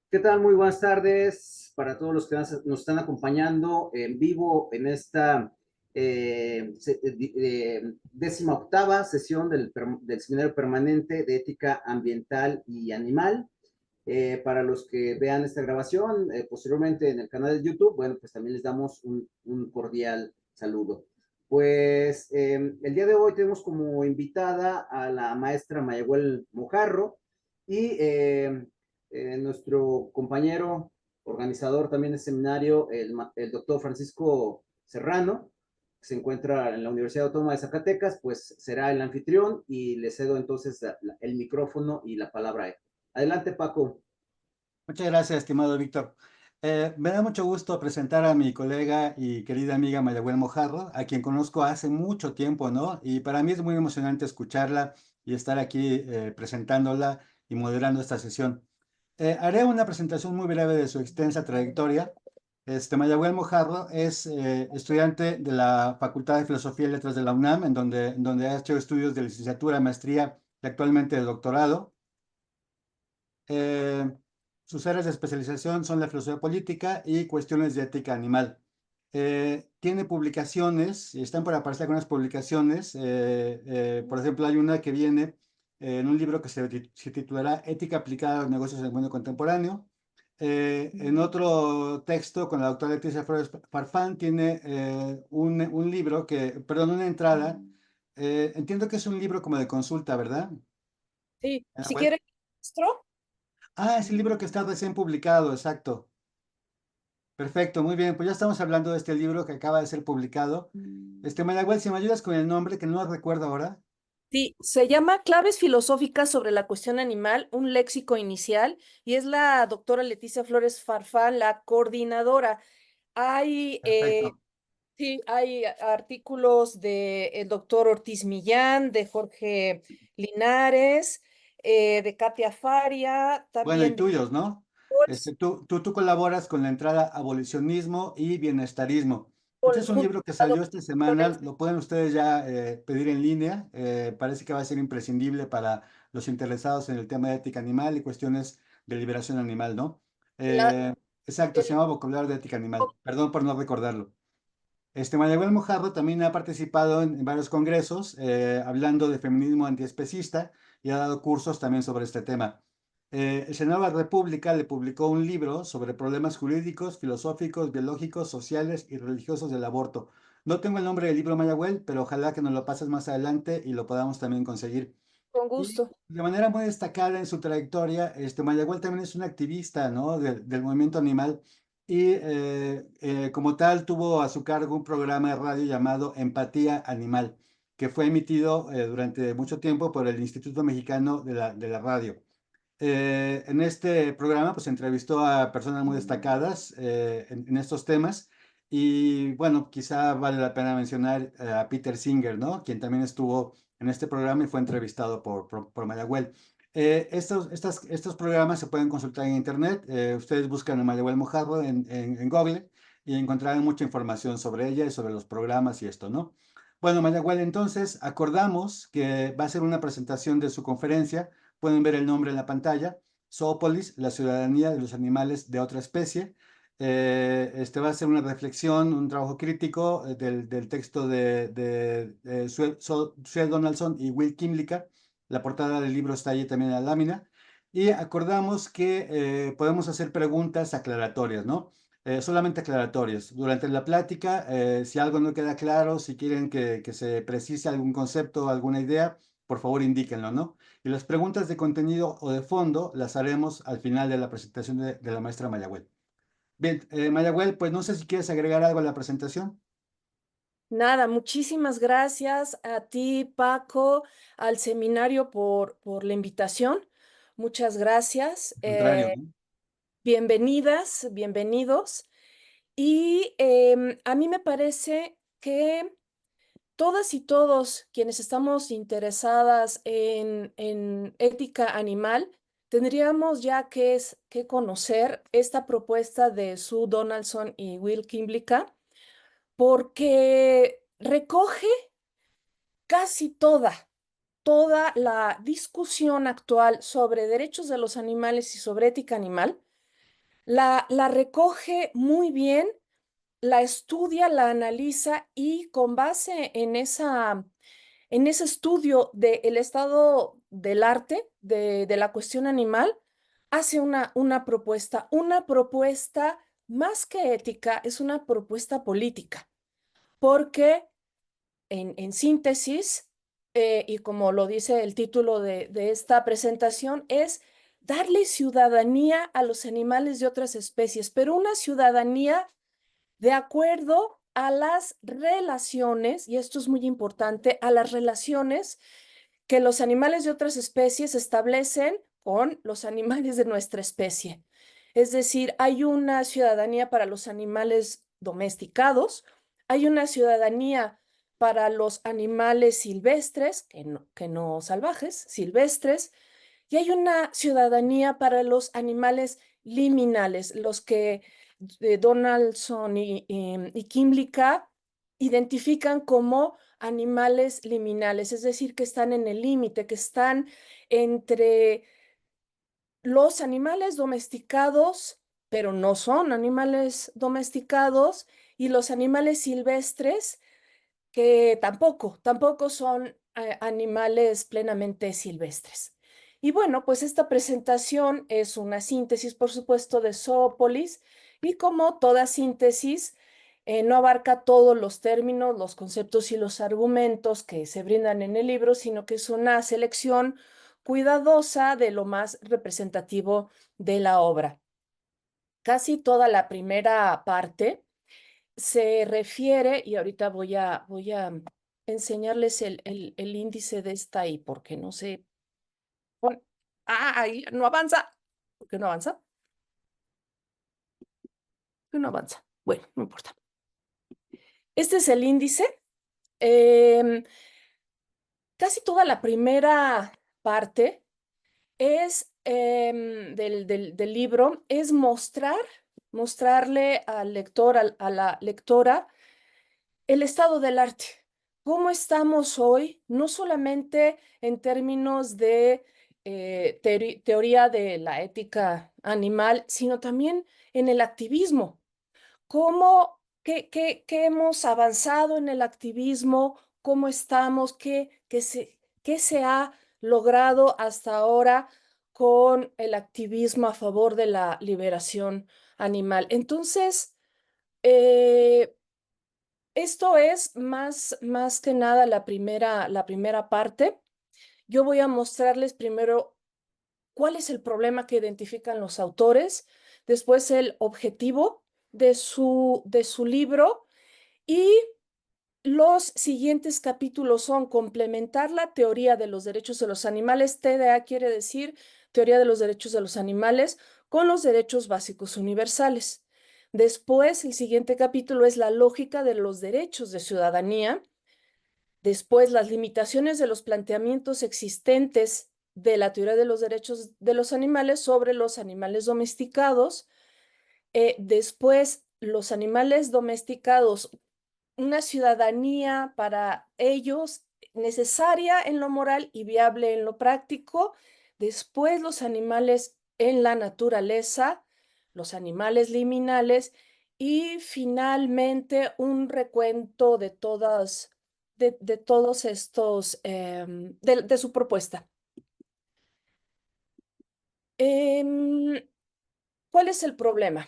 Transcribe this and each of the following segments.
¿Qué tal? Muy buenas tardes para todos los que nos están acompañando en vivo en esta 18ª sesión del Seminario Permanente de Ética Ambiental y Animal. Para los que vean esta grabación posteriormente en el canal de YouTube, bueno, pues también les damos un cordial saludo. Pues el día de hoy tenemos como invitada a la maestra Mayagüel Mojarro y nuestro compañero organizador también del seminario, el doctor Francisco Serrano, que se encuentra en la Universidad Autónoma de Zacatecas, pues será el anfitrión y le cedo entonces el micrófono y la palabra a él. Adelante, Paco. Muchas gracias, estimado Víctor. Me da mucho gusto presentar a mi colega y querida amiga Mayagüel Mojarro, a quien conozco hace mucho tiempo, ¿no? Y para mí es muy emocionante escucharla y estar aquí presentándola y moderando esta sesión. Haré una presentación muy breve de su extensa trayectoria. Mayagüel Mojarro es estudiante de la Facultad de Filosofía y Letras de la UNAM, en donde ha hecho estudios de licenciatura, maestría y actualmente de doctorado. Eh, Sus áreas de especialización son la filosofía política y cuestiones de ética animal. Tiene publicaciones, y están por aparecer algunas publicaciones. Por ejemplo, hay una que viene en un libro que se titulará Ética aplicada a los negocios en el mundo contemporáneo. En otro texto con la doctora Leticia Flores Farfán tiene un libro perdón, una entrada. Entiendo que es un libro como de consulta, ¿verdad? Sí, si Bueno. quiere, maestro. Ah, es el libro que está recién publicado, exacto. Perfecto, muy bien. Pues ya estamos hablando de este libro que acaba de ser publicado. Mayagüel, si me ayudas con el nombre, que no lo recuerdo ahora. Sí, se llama Claves filosóficas sobre la cuestión animal, un léxico inicial, y es la doctora Leticia Flores Farfán, la coordinadora. Hay, Perfecto. sí, hay artículos de el doctor Ortiz Millán, de Jorge Linares, de Katia Faria, Bueno, y también de tuyos, ¿no? Holz, Tú colaboras con la entrada Abolicionismo y Bienestarismo. Este es un junto libro que a la salió esta doctora semana, Lorenzo. lo pueden ustedes ya pedir en línea. Parece que va a ser imprescindible para los interesados en el tema de ética animal y cuestiones de liberación animal, ¿no? La- Eh, exacto, se el- llama Vocabulario de Ética Animal. Perdón por no recordarlo. Mayagüel Mojarro también ha participado en varios congresos hablando de feminismo antiespecista y ha dado cursos también sobre este tema. El Senado de la República le publicó un libro sobre problemas jurídicos, filosóficos, biológicos, sociales y religiosos del aborto. No tengo el nombre del libro, Mayagüel, pero ojalá que nos lo pases más adelante y lo podamos también conseguir. con Y gusto. de manera muy destacada en su trayectoria, Mayagüel también es un activista, ¿no? Del movimiento animal y como tal tuvo a su cargo un programa de radio llamado Empatía Animal, que fue emitido durante mucho tiempo por el Instituto Mexicano de la Radio. En este programa pues entrevistó a personas muy destacadas en estos temas y bueno, quizá vale la pena mencionar a Peter Singer, ¿no? Quien también estuvo en este programa y fue entrevistado por Mayagüel. Estos programas se pueden consultar en internet. Ustedes buscan a Mayagüel Mojarro en Google y encontrarán mucha información sobre ella y sobre los programas y esto, ¿no? Bueno, Mayagüel, entonces acordamos que va a ser una presentación de su conferencia. Pueden ver el nombre en la pantalla. Zoopolis, la ciudadanía de los animales de otra especie. Este va a ser una reflexión, un trabajo crítico del texto de Sue Donaldson y Will Kimlicka. La portada del libro está ahí también en la lámina. Y acordamos que podemos hacer preguntas aclaratorias, ¿no? Solamente aclaratorias. Durante la plática, si algo no queda claro, si quieren que se precise algún concepto o alguna idea, por favor indíquenlo, ¿no? Y las preguntas de contenido o de fondo las haremos al final de la presentación de la maestra Mayagüel. Bien, Mayagüel, pues no sé si quieres agregar algo a la presentación. Nada, muchísimas gracias a ti, Paco, al seminario por la invitación. Muchas gracias. Al contrario, ¿no? Bienvenidas, bienvenidos. Y a mí me parece que todas y todos quienes estamos interesadas en ética animal, tendríamos ya que conocer esta propuesta de Sue Donaldson y Will Kimlicka, porque recoge casi toda la discusión actual sobre derechos de los animales y sobre ética animal, la recoge muy bien, la estudia, la analiza y con base en ese estudio del estado del arte, de la cuestión animal, hace una propuesta más que ética, es una propuesta política, porque en síntesis, y como lo dice el título de esta presentación, es darle ciudadanía a los animales de otras especies, pero una ciudadanía de acuerdo a las relaciones, y esto es muy importante, a las relaciones que los animales de otras especies establecen con los animales de nuestra especie. Es decir, hay una ciudadanía para los animales domesticados, hay una ciudadanía para los animales silvestres, que no salvajes, silvestres, y hay una ciudadanía para los animales liminales, los que Donaldson y Kimlicka identifican como animales liminales, es decir, que están en el límite, que están entre los animales domesticados, pero no son animales domesticados, y los animales silvestres, que tampoco son animales plenamente silvestres. Y bueno, pues esta presentación es una síntesis, por supuesto, de Zoopolis, y como toda síntesis, no abarca todos los términos, los conceptos y los argumentos que se brindan en el libro, sino que es una selección cuidadosa de lo más representativo de la obra. Casi toda la primera parte se refiere, y ahorita voy a enseñarles el índice de esta ahí, porque no sé. Ahí no avanza. ¿Por qué no avanza? ¿Por qué no avanza? Bueno, no importa. Este es el índice. Em, Casi toda la primera parte es del libro, es mostrarle al lector, a la lectora, el estado del arte. ¿Cómo estamos hoy? No solamente en términos de teoría de la ética animal, sino también en el activismo. ¿Qué hemos avanzado en el activismo? ¿Cómo estamos? ¿Qué se ha logrado hasta ahora con el activismo a favor de la liberación animal? Entonces, eh, esto es más que nada la primera parte. Yo voy a mostrarles primero cuál es el problema que identifican los autores, después el objetivo de su libro, y los siguientes capítulos son complementar la teoría de los derechos de los animales. TDA quiere decir teoría de los derechos de los animales con los derechos básicos universales. Después, el siguiente capítulo es la lógica de los derechos de ciudadanía. Después, las limitaciones de los planteamientos existentes de la teoría de los derechos de los animales sobre los animales domesticados. Después, los animales domesticados, una ciudadanía para ellos necesaria en lo moral y viable en lo práctico. Después, los animales en la naturaleza, los animales liminales, y finalmente un recuento de todos estos, de su propuesta. ¿Cuál es el problema?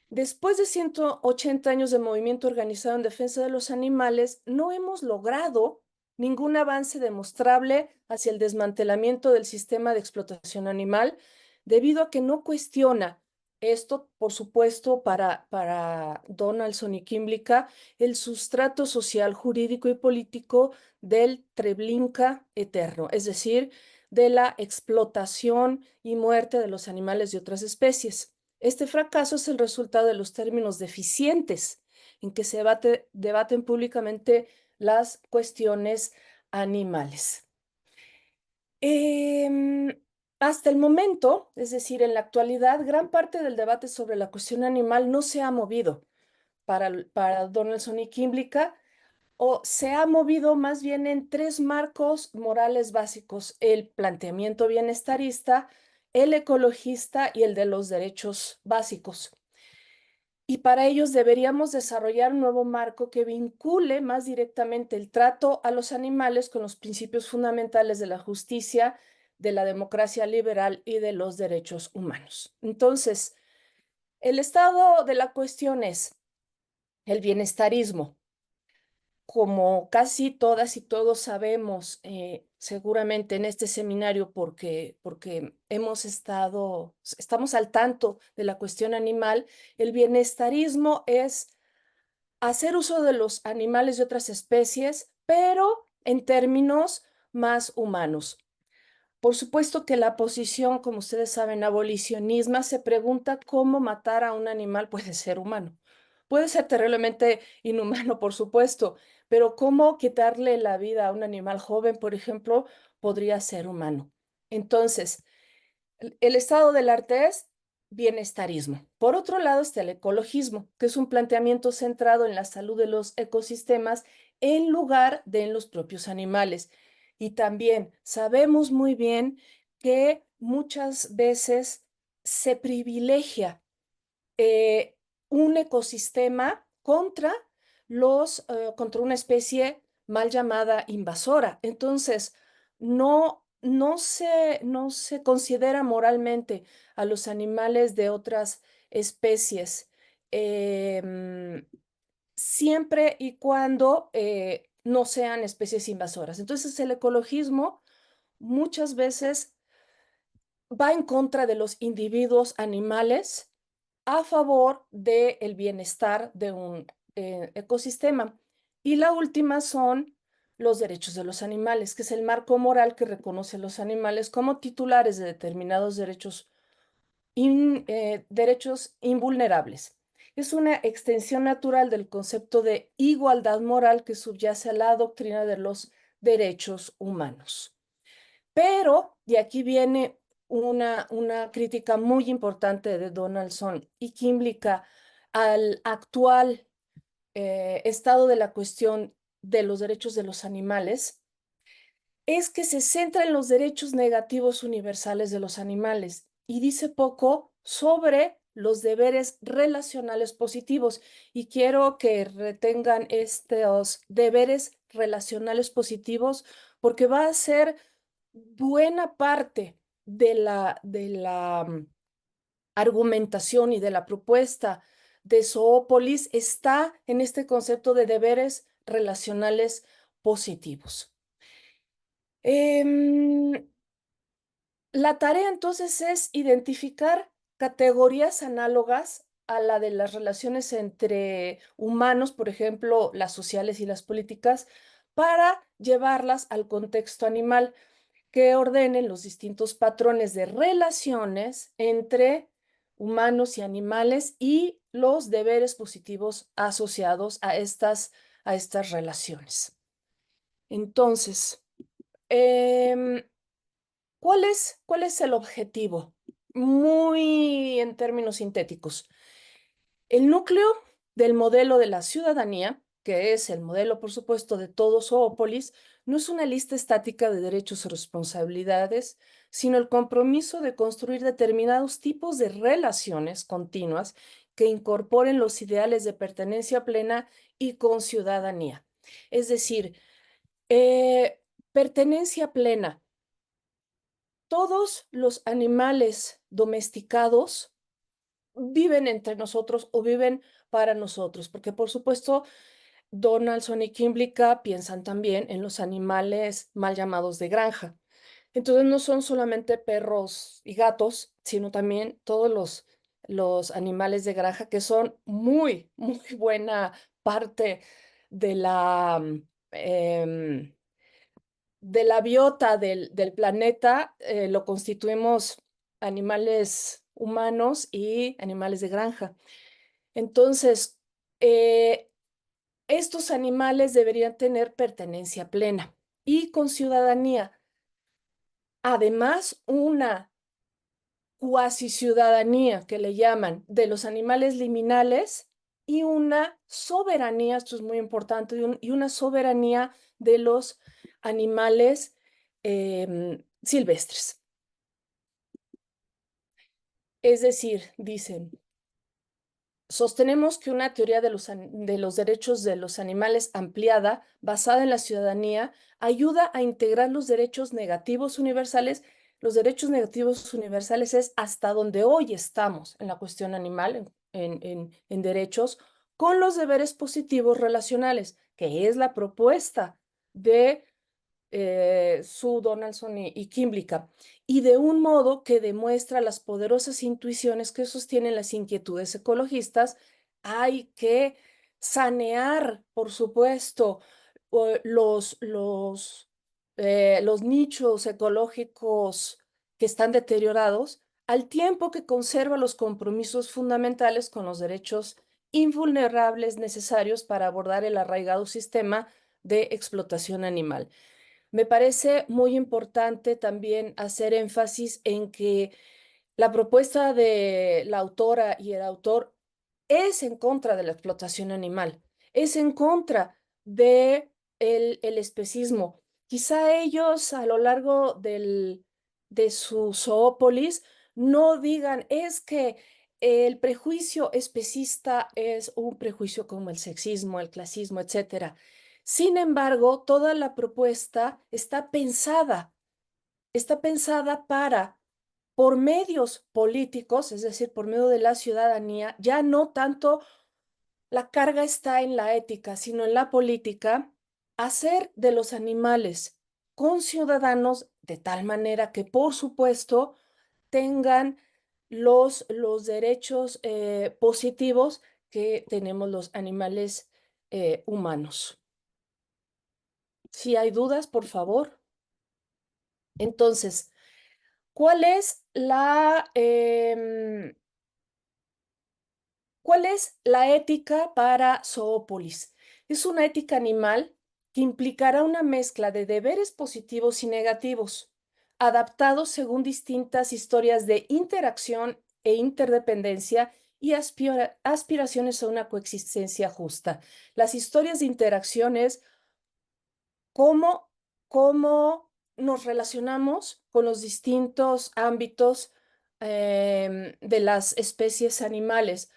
Después de 180 años de movimiento organizado en defensa de los animales, no hemos logrado ningún avance demostrable hacia el desmantelamiento del sistema de explotación animal, debido a que no cuestiona esto, por supuesto, para Donaldson y Kimlicka, el sustrato social, jurídico y político del Treblinka eterno, es decir, de la explotación y muerte de los animales de otras especies. Este fracaso es el resultado de los términos deficientes en que se debaten públicamente las cuestiones animales. Hasta el momento, es decir, en la actualidad, gran parte del debate sobre la cuestión animal no se ha movido para Donaldson y Kimlicka, o se ha movido más bien en tres marcos morales básicos: el planteamiento bienestarista, el ecologista y el de los derechos básicos. Y para ellos deberíamos desarrollar un nuevo marco que vincule más directamente el trato a los animales con los principios fundamentales de la justicia, de la democracia liberal y de los derechos humanos. Entonces, el estado de la cuestión es el bienestarismo. Como casi todas y todos sabemos, seguramente en este seminario, porque estamos al tanto de la cuestión animal, el bienestarismo es hacer uso de los animales de otras especies, pero en términos más humanos. Por supuesto que la posición, como ustedes saben, abolicionismo, se pregunta cómo matar a un animal puede ser humano. Puede ser terriblemente inhumano, por supuesto, pero cómo quitarle la vida a un animal joven, por ejemplo, podría ser humano. Entonces, el estado del arte es bienestarismo. Por otro lado está el ecologismo, que es un planteamiento centrado en la salud de los ecosistemas en lugar de en los propios animales. Y también sabemos muy bien que muchas veces se privilegia eh, un ecosistema contra una especie mal llamada invasora. Entonces, no se considera moralmente a los animales de otras especies, siempre y cuando no sean especies invasoras. Entonces, el ecologismo muchas veces va en contra de los individuos animales a favor del bienestar de un ecosistema. Y la última son los derechos de los animales, que es el marco moral que reconoce a los animales como titulares de determinados derechos invulnerables. Es una extensión natural del concepto de igualdad moral que subyace a la doctrina de los derechos humanos. Pero, y aquí viene una crítica muy importante de Donaldson y que implica al actual estado de la cuestión de los derechos de los animales, es que se centra en los derechos negativos universales de los animales y dice poco sobre los deberes relacionales positivos. Y quiero que retengan estos deberes relacionales positivos porque va a ser buena parte de la argumentación y de la propuesta de Zoópolis está en este concepto de deberes relacionales positivos. La tarea entonces es identificar categorías análogas a la de las relaciones entre humanos, por ejemplo, las sociales y las políticas, para llevarlas al contexto animal que ordenen los distintos patrones de relaciones entre humanos y animales y los deberes positivos asociados a estas relaciones. Entonces, em, cuál es el objetivo? Muy en términos sintéticos. El núcleo del modelo de la ciudadanía, que es el modelo, por supuesto, de todo Zoópolis, no es una lista estática de derechos y responsabilidades, sino el compromiso de construir determinados tipos de relaciones continuas que incorporen los ideales de pertenencia plena y con ciudadanía. Es decir, pertenencia plena. Todos los animales domesticados viven entre nosotros o viven para nosotros, porque por supuesto Donaldson y Kimblica piensan también en los animales mal llamados de granja. Entonces no son solamente perros y gatos, sino también todos los animales de granja que son muy buena parte de em, de la biota del planeta, lo constituimos animales humanos y animales de granja. Entonces, eh, estos animales deberían tener pertenencia plena y con ciudadanía. Además, una cuasi ciudadanía que le llaman de los animales liminales y una soberanía, esto es muy importante, y una soberanía de los animales silvestres. Es decir, dicen, sostenemos que una teoría de los derechos de los animales ampliada, basada en la ciudadanía, ayuda a integrar los derechos negativos universales. Los derechos negativos universales es hasta donde hoy estamos en la cuestión animal, en derechos, con los deberes positivos relacionales, que es la propuesta de Sue Donaldson y Kimblica, y de un modo que demuestra las poderosas intuiciones que sostienen las inquietudes ecologistas. Hay que sanear, por supuesto, los nichos ecológicos que están deteriorados, al tiempo que conserva los compromisos fundamentales con los derechos invulnerables necesarios para abordar el arraigado sistema de explotación animal. Me parece muy importante también hacer énfasis en que la propuesta de la autora y el autor es en contra de la explotación animal, es en contra de el especismo. Quizá ellos a lo largo de su zoópolis no digan, es que el prejuicio especista es un prejuicio como el sexismo, el clasismo, etcétera. Sin embargo, toda la propuesta está pensada para, por medios políticos, es decir, por medio de la ciudadanía, ya no tanto la carga está en la ética, sino en la política, hacer de los animales conciudadanos de tal manera que, por supuesto, tengan los derechos positivos que tenemos los animales humanos. Si hay dudas, por favor. Entonces, ¿cuál es ¿cuál es la ética para Zoópolis? Es una ética animal que implicará una mezcla de deberes positivos y negativos, adaptados según distintas historias de interacción e interdependencia y aspiraciones a una coexistencia justa. Las historias de interacciones, cómo, cómo nos relacionamos con los distintos ámbitos de las especies animales.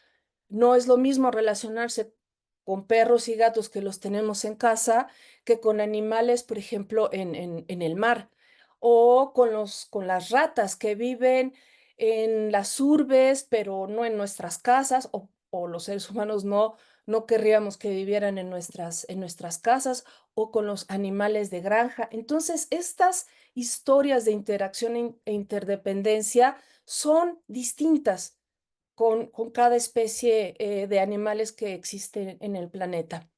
No es lo mismo relacionarse con perros y gatos que los tenemos en casa que con animales, por ejemplo, en el mar, o con las ratas que viven en las urbes, pero no en nuestras casas, o los seres humanos no querríamos que vivieran en nuestras casas, o con los animales de granja. Entonces, estas historias de interacción e interdependencia son distintas con cada especie de animales que existen en el planeta.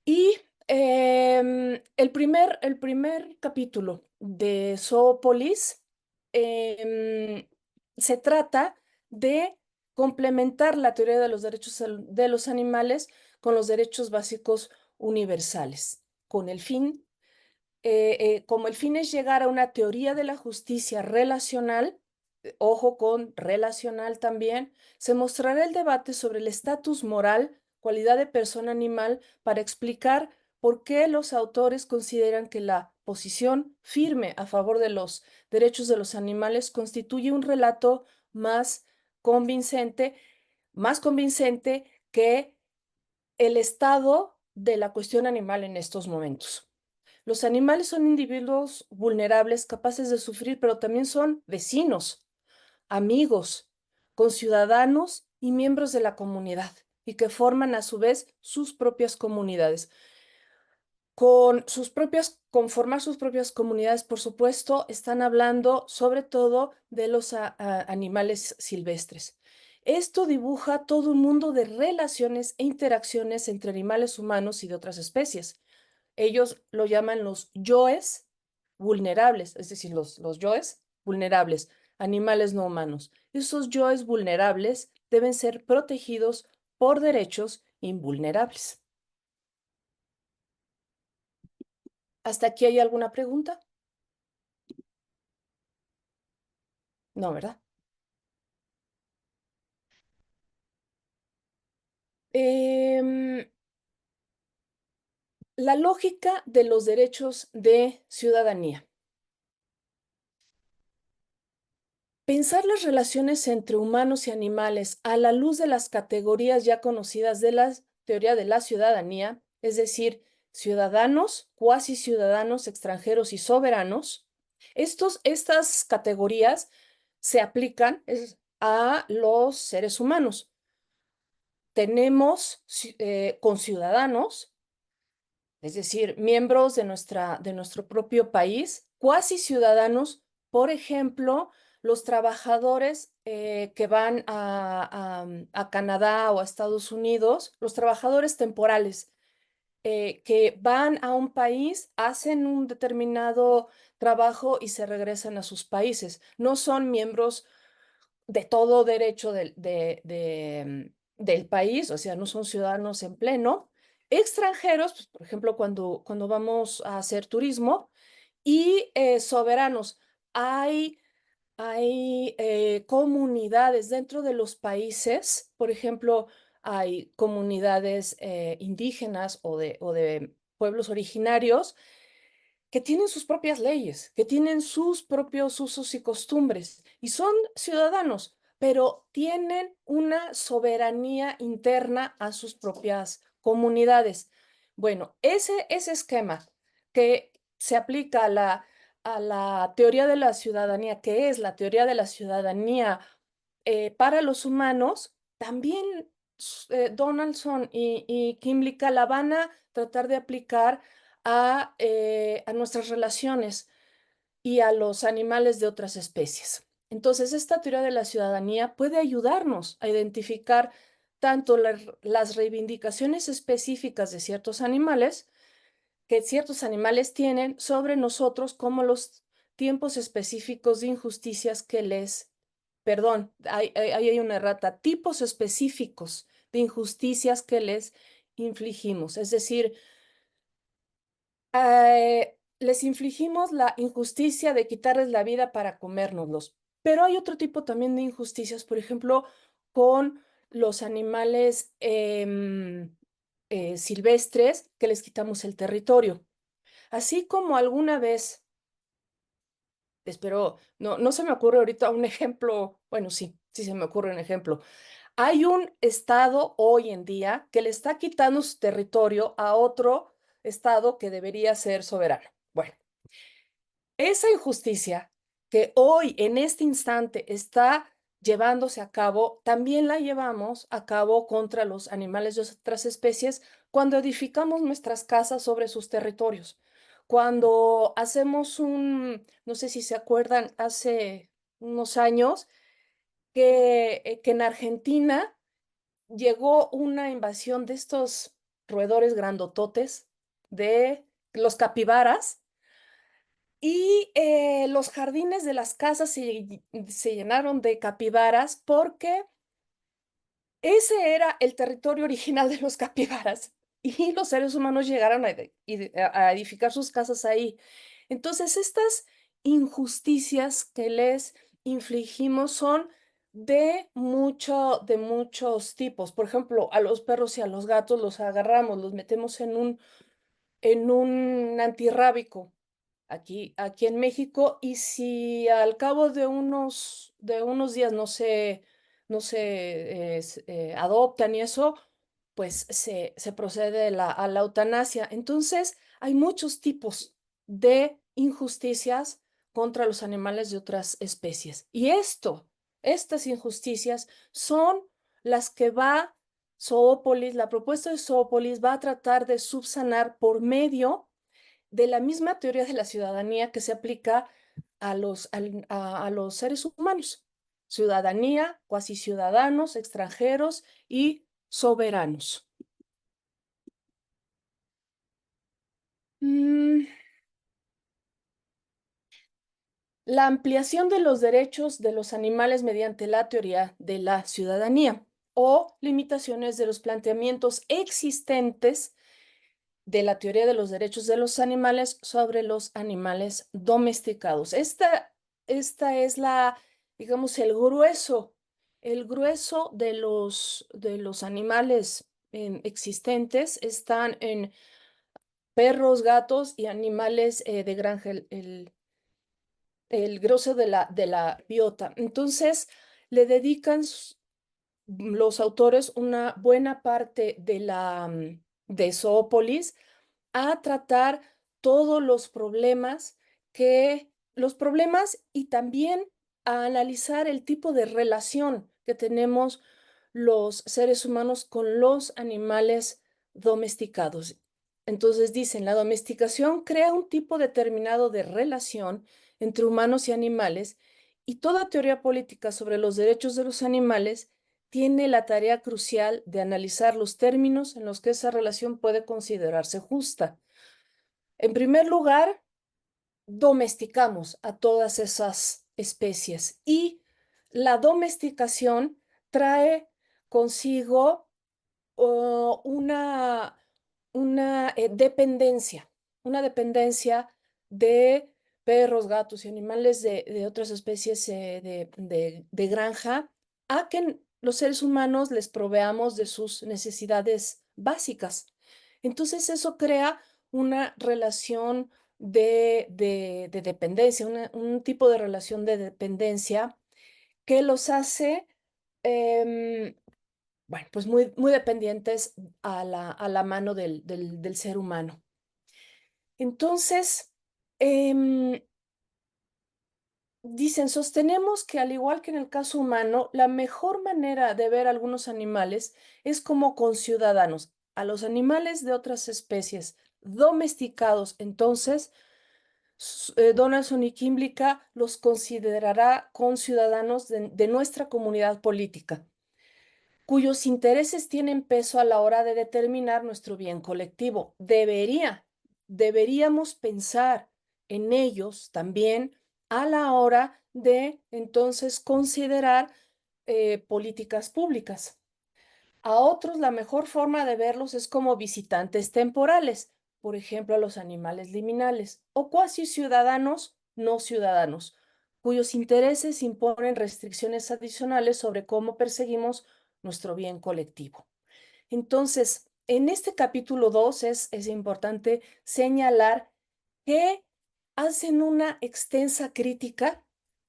Y el primer capítulo de Zoopolis se trata de complementar la teoría de los derechos de los animales con los derechos básicos universales, con el fin, como el fin es llegar a una teoría de la justicia relacional. Ojo con relacional también, se mostrará el debate sobre el estatus moral, cualidad de persona animal, para explicar por qué los autores consideran que la posición firme a favor de los derechos de los animales constituye un relato convincente, más convincente que el estado de la cuestión animal en estos momentos. Los animales son individuos vulnerables, capaces de sufrir, pero también son vecinos, amigos, conciudadanos y miembros de la comunidad, y que forman a su vez sus propias comunidades. Con formar sus propias comunidades, por supuesto, están hablando sobre todo de los animales silvestres. Esto dibuja todo un mundo de relaciones e interacciones entre animales humanos y de otras especies. Ellos lo llaman los yoes vulnerables, es decir, los yoes vulnerables, animales no humanos. Esos yoes vulnerables deben ser protegidos por derechos invulnerables. ¿Hasta aquí hay alguna pregunta? No, ¿verdad? Em, la lógica de los derechos de ciudadanía. Pensar las relaciones entre humanos y animales a la luz de las categorías ya conocidas de la teoría de la ciudadanía, es decir, ciudadanos, cuasi ciudadanos, extranjeros y soberanos. Estas categorías se aplican a los seres humanos. Tenemos conciudadanos, es decir, miembros de nuestro propio país, cuasi ciudadanos, por ejemplo, los trabajadores que van a Canadá o a Estados Unidos, los trabajadores temporales que van a un país, hacen un determinado trabajo y se regresan a sus países. No son miembros de todo derecho del país, o sea, no son ciudadanos en pleno. Extranjeros, pues, por ejemplo, cuando vamos a hacer turismo, y soberanos. Hay, hay comunidades dentro de los países, por ejemplo, hay comunidades indígenas o de pueblos originarios que tienen sus propias leyes, que tienen sus propios usos y costumbres, y son ciudadanos, pero tienen una soberanía interna a sus propias comunidades. Bueno, ese esquema que se aplica a la teoría de la ciudadanía, que es la teoría de la ciudadanía para los humanos, también Donaldson y Kimberly la van a tratar de aplicar a nuestras relaciones y a los animales de otras especies. Entonces, esta teoría de la ciudadanía puede ayudarnos a identificar tanto las reivindicaciones específicas de ciertos animales que ciertos animales tienen sobre nosotros, como los tiempos específicos de injusticias que les, perdón, ahí hay una errata, tipos específicos de injusticias que les infligimos. Es decir, les infligimos la injusticia de quitarles la vida para comérnoslos. Pero hay otro tipo también de injusticias, por ejemplo, con los animales silvestres que les quitamos el territorio. Así como alguna vez, espero, no se me ocurre ahorita un ejemplo, bueno, sí se me ocurre un ejemplo. Hay un estado hoy en día que le está quitando su territorio a otro estado que debería ser soberano. Bueno, esa injusticia que hoy en este instante está llevándose a cabo, también la llevamos a cabo contra los animales de otras especies cuando edificamos nuestras casas sobre sus territorios. Cuando hacemos no sé si se acuerdan, hace unos años que en Argentina llegó una invasión de estos roedores grandototes de los capibaras y los jardines de las casas se llenaron de capibaras porque ese era el territorio original de los capibaras y los seres humanos llegaron a edificar sus casas ahí. Entonces, estas injusticias que les infligimos son de muchos tipos. Por ejemplo, a los perros y a los gatos los agarramos, los metemos en un antirrábico aquí en México, y si al cabo de unos días no se adoptan y eso, pues se procede a la eutanasia. Entonces, hay muchos tipos de injusticias contra los animales de otras especies. Y estas injusticias son las que la propuesta de Zoopolis va a tratar de subsanar por medio de la misma teoría de la ciudadanía que se aplica a los seres humanos. Ciudadanía, cuasi ciudadanos, extranjeros y soberanos. La ampliación de los derechos de los animales mediante la teoría de la ciudadanía o limitaciones de los planteamientos existentes de la teoría de los derechos de los animales sobre los animales domesticados. Esta es digamos, el grueso de los animales existentes están en perros, gatos y animales de granja. el grosso de la biota. Entonces, le dedican los autores una buena parte de Zoópolis a tratar todos los problemas y también a analizar el tipo de relación que tenemos los seres humanos con los animales domesticados. Entonces dicen, la domesticación crea un tipo determinado de relación entre humanos y animales y toda teoría política sobre los derechos de los animales tiene la tarea crucial de analizar los términos en los que esa relación puede considerarse justa. En primer lugar, domesticamos a todas esas especies y la domesticación trae consigo una dependencia de perros, gatos y animales de otras especies de granja a que los seres humanos les proveamos de sus necesidades básicas. Entonces eso crea una relación de dependencia, un tipo de relación de dependencia que los hace, bueno, pues muy dependientes a la mano del ser humano. Entonces, dicen, sostenemos que al igual que en el caso humano, la mejor manera de ver a algunos animales es como conciudadanos. A los animales de otras especies domesticados, entonces, Donaldson y Kimblica los considerará conciudadanos de nuestra comunidad política, cuyos intereses tienen peso a la hora de determinar nuestro bien colectivo. Deberíamos pensar en ellos también a la hora de entonces considerar políticas públicas. A otros la mejor forma de verlos es como visitantes temporales, por ejemplo, a los animales liminales, o cuasi ciudadanos no ciudadanos, cuyos intereses imponen restricciones adicionales sobre cómo perseguimos nuestro bien colectivo. Entonces, en este capítulo 2 es importante señalar que hacen una extensa crítica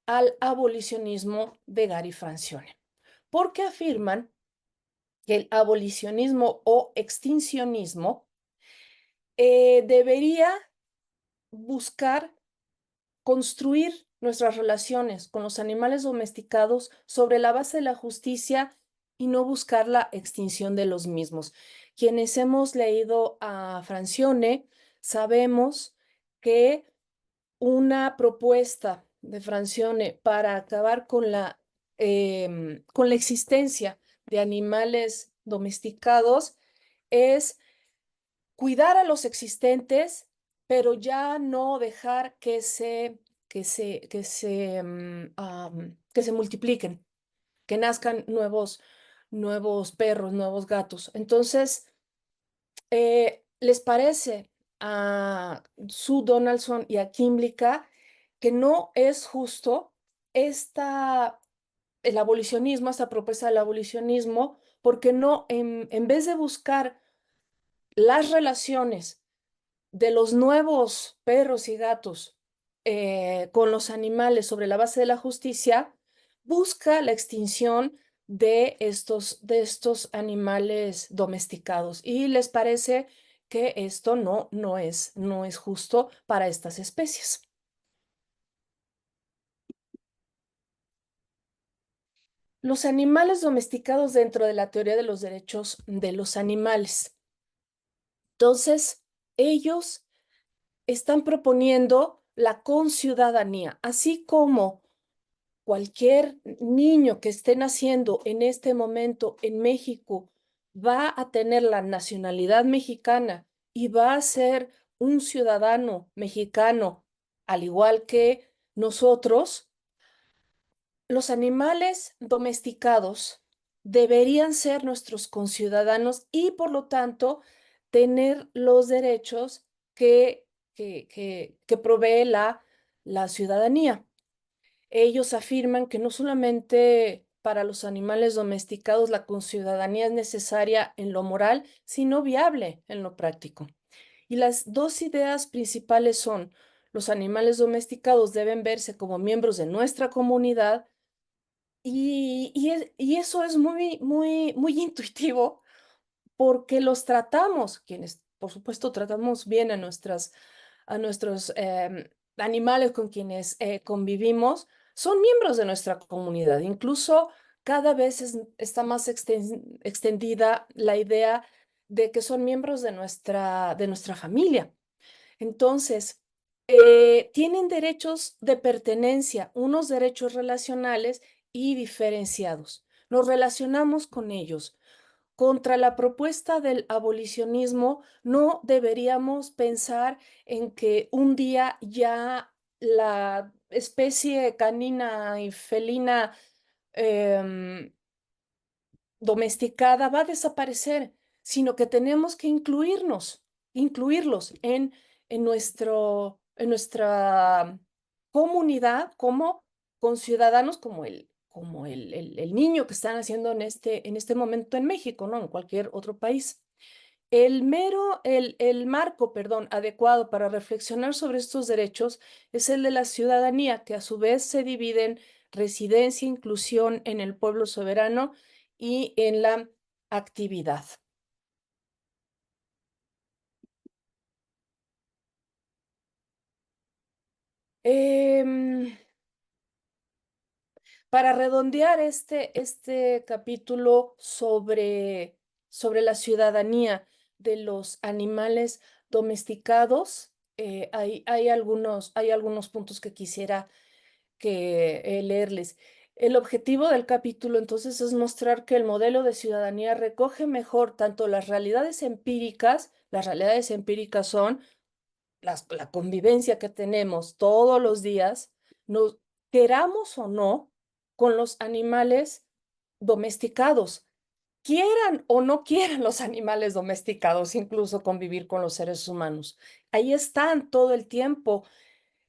al abolicionismo de Gary Francione, porque afirman que el abolicionismo o extincionismo debería buscar construir nuestras relaciones con los animales domesticados sobre la base de la justicia y no buscar la extinción de los mismos. Quienes hemos leído a Francione sabemos que una propuesta de Francione para acabar con la existencia de animales domesticados es cuidar a los existentes, pero ya no dejar que se multipliquen, que nazcan nuevos perros, nuevos gatos. Entonces, ¿les parece a Sue Donaldson y a Kimblica que no es justo el abolicionismo, esta propuesta del abolicionismo, porque no, en vez de buscar las relaciones de los nuevos perros y gatos con los animales sobre la base de la justicia, busca la extinción de estos animales domesticados y les parece que esto no es justo para estas especies? Los animales domesticados dentro de la teoría de los derechos de los animales. Entonces, ellos están proponiendo la conciudadanía, así como cualquier niño que esté naciendo en este momento en México va a tener la nacionalidad mexicana y va a ser un ciudadano mexicano, al igual que nosotros. Los animales domesticados deberían ser nuestros conciudadanos y, por lo tanto, tener los derechos que provee la ciudadanía. Ellos afirman que no solamente para los animales domesticados la conciudadanía es necesaria en lo moral, sino viable en lo práctico. Y las dos ideas principales son los animales domesticados deben verse como miembros de nuestra comunidad y eso es muy, muy, muy intuitivo porque los tratamos, quienes por supuesto tratamos bien a nuestros animales con quienes convivimos, son miembros de nuestra comunidad. Incluso cada vez está más extendida la idea de que son miembros de nuestra familia. Entonces, tienen derechos de pertenencia, unos derechos relacionales y diferenciados. Nos relacionamos con ellos. Contra la propuesta del abolicionismo, no deberíamos pensar en que un día ya la especie canina y felina em, domesticada va a desaparecer, sino que tenemos que incluirlos en nuestra comunidad como conciudadanos, como el niño que están haciendo en este momento en México, ¿no? En cualquier otro país. El marco, perdón, adecuado para reflexionar sobre estos derechos es el de la ciudadanía, que a su vez se divide en residencia, inclusión en el pueblo soberano y en la actividad. Em, para redondear este capítulo sobre la ciudadanía de los animales domesticados, hay algunos puntos que quisiera leerles. El objetivo del capítulo entonces es mostrar que el modelo de ciudadanía recoge mejor tanto las realidades empíricas son la convivencia que tenemos todos los días, nos queramos o no, con los animales domesticados. Quieran o no quieran los animales domesticados, incluso convivir con los seres humanos. Ahí están todo el tiempo,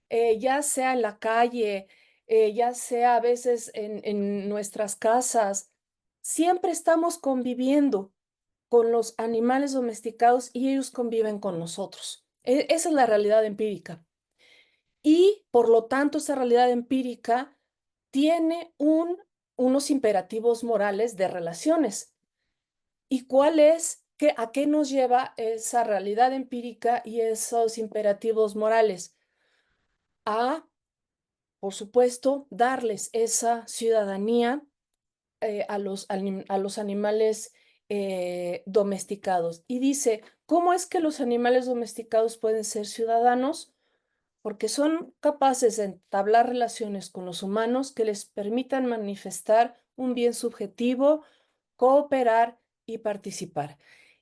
ya sea en la calle, ya sea a veces en nuestras casas. Siempre estamos conviviendo con los animales domesticados y ellos conviven con nosotros. Esa es la realidad empírica. Y por lo tanto, esa realidad empírica tiene unos imperativos morales de relaciones. ¿Y a qué nos lleva esa realidad empírica y esos imperativos morales? A, por supuesto, darles esa ciudadanía a los animales domesticados. Y dice, ¿cómo es que los animales domesticados pueden ser ciudadanos? Porque son capaces de entablar relaciones con los humanos que les permitan manifestar un bien subjetivo, cooperar y participar.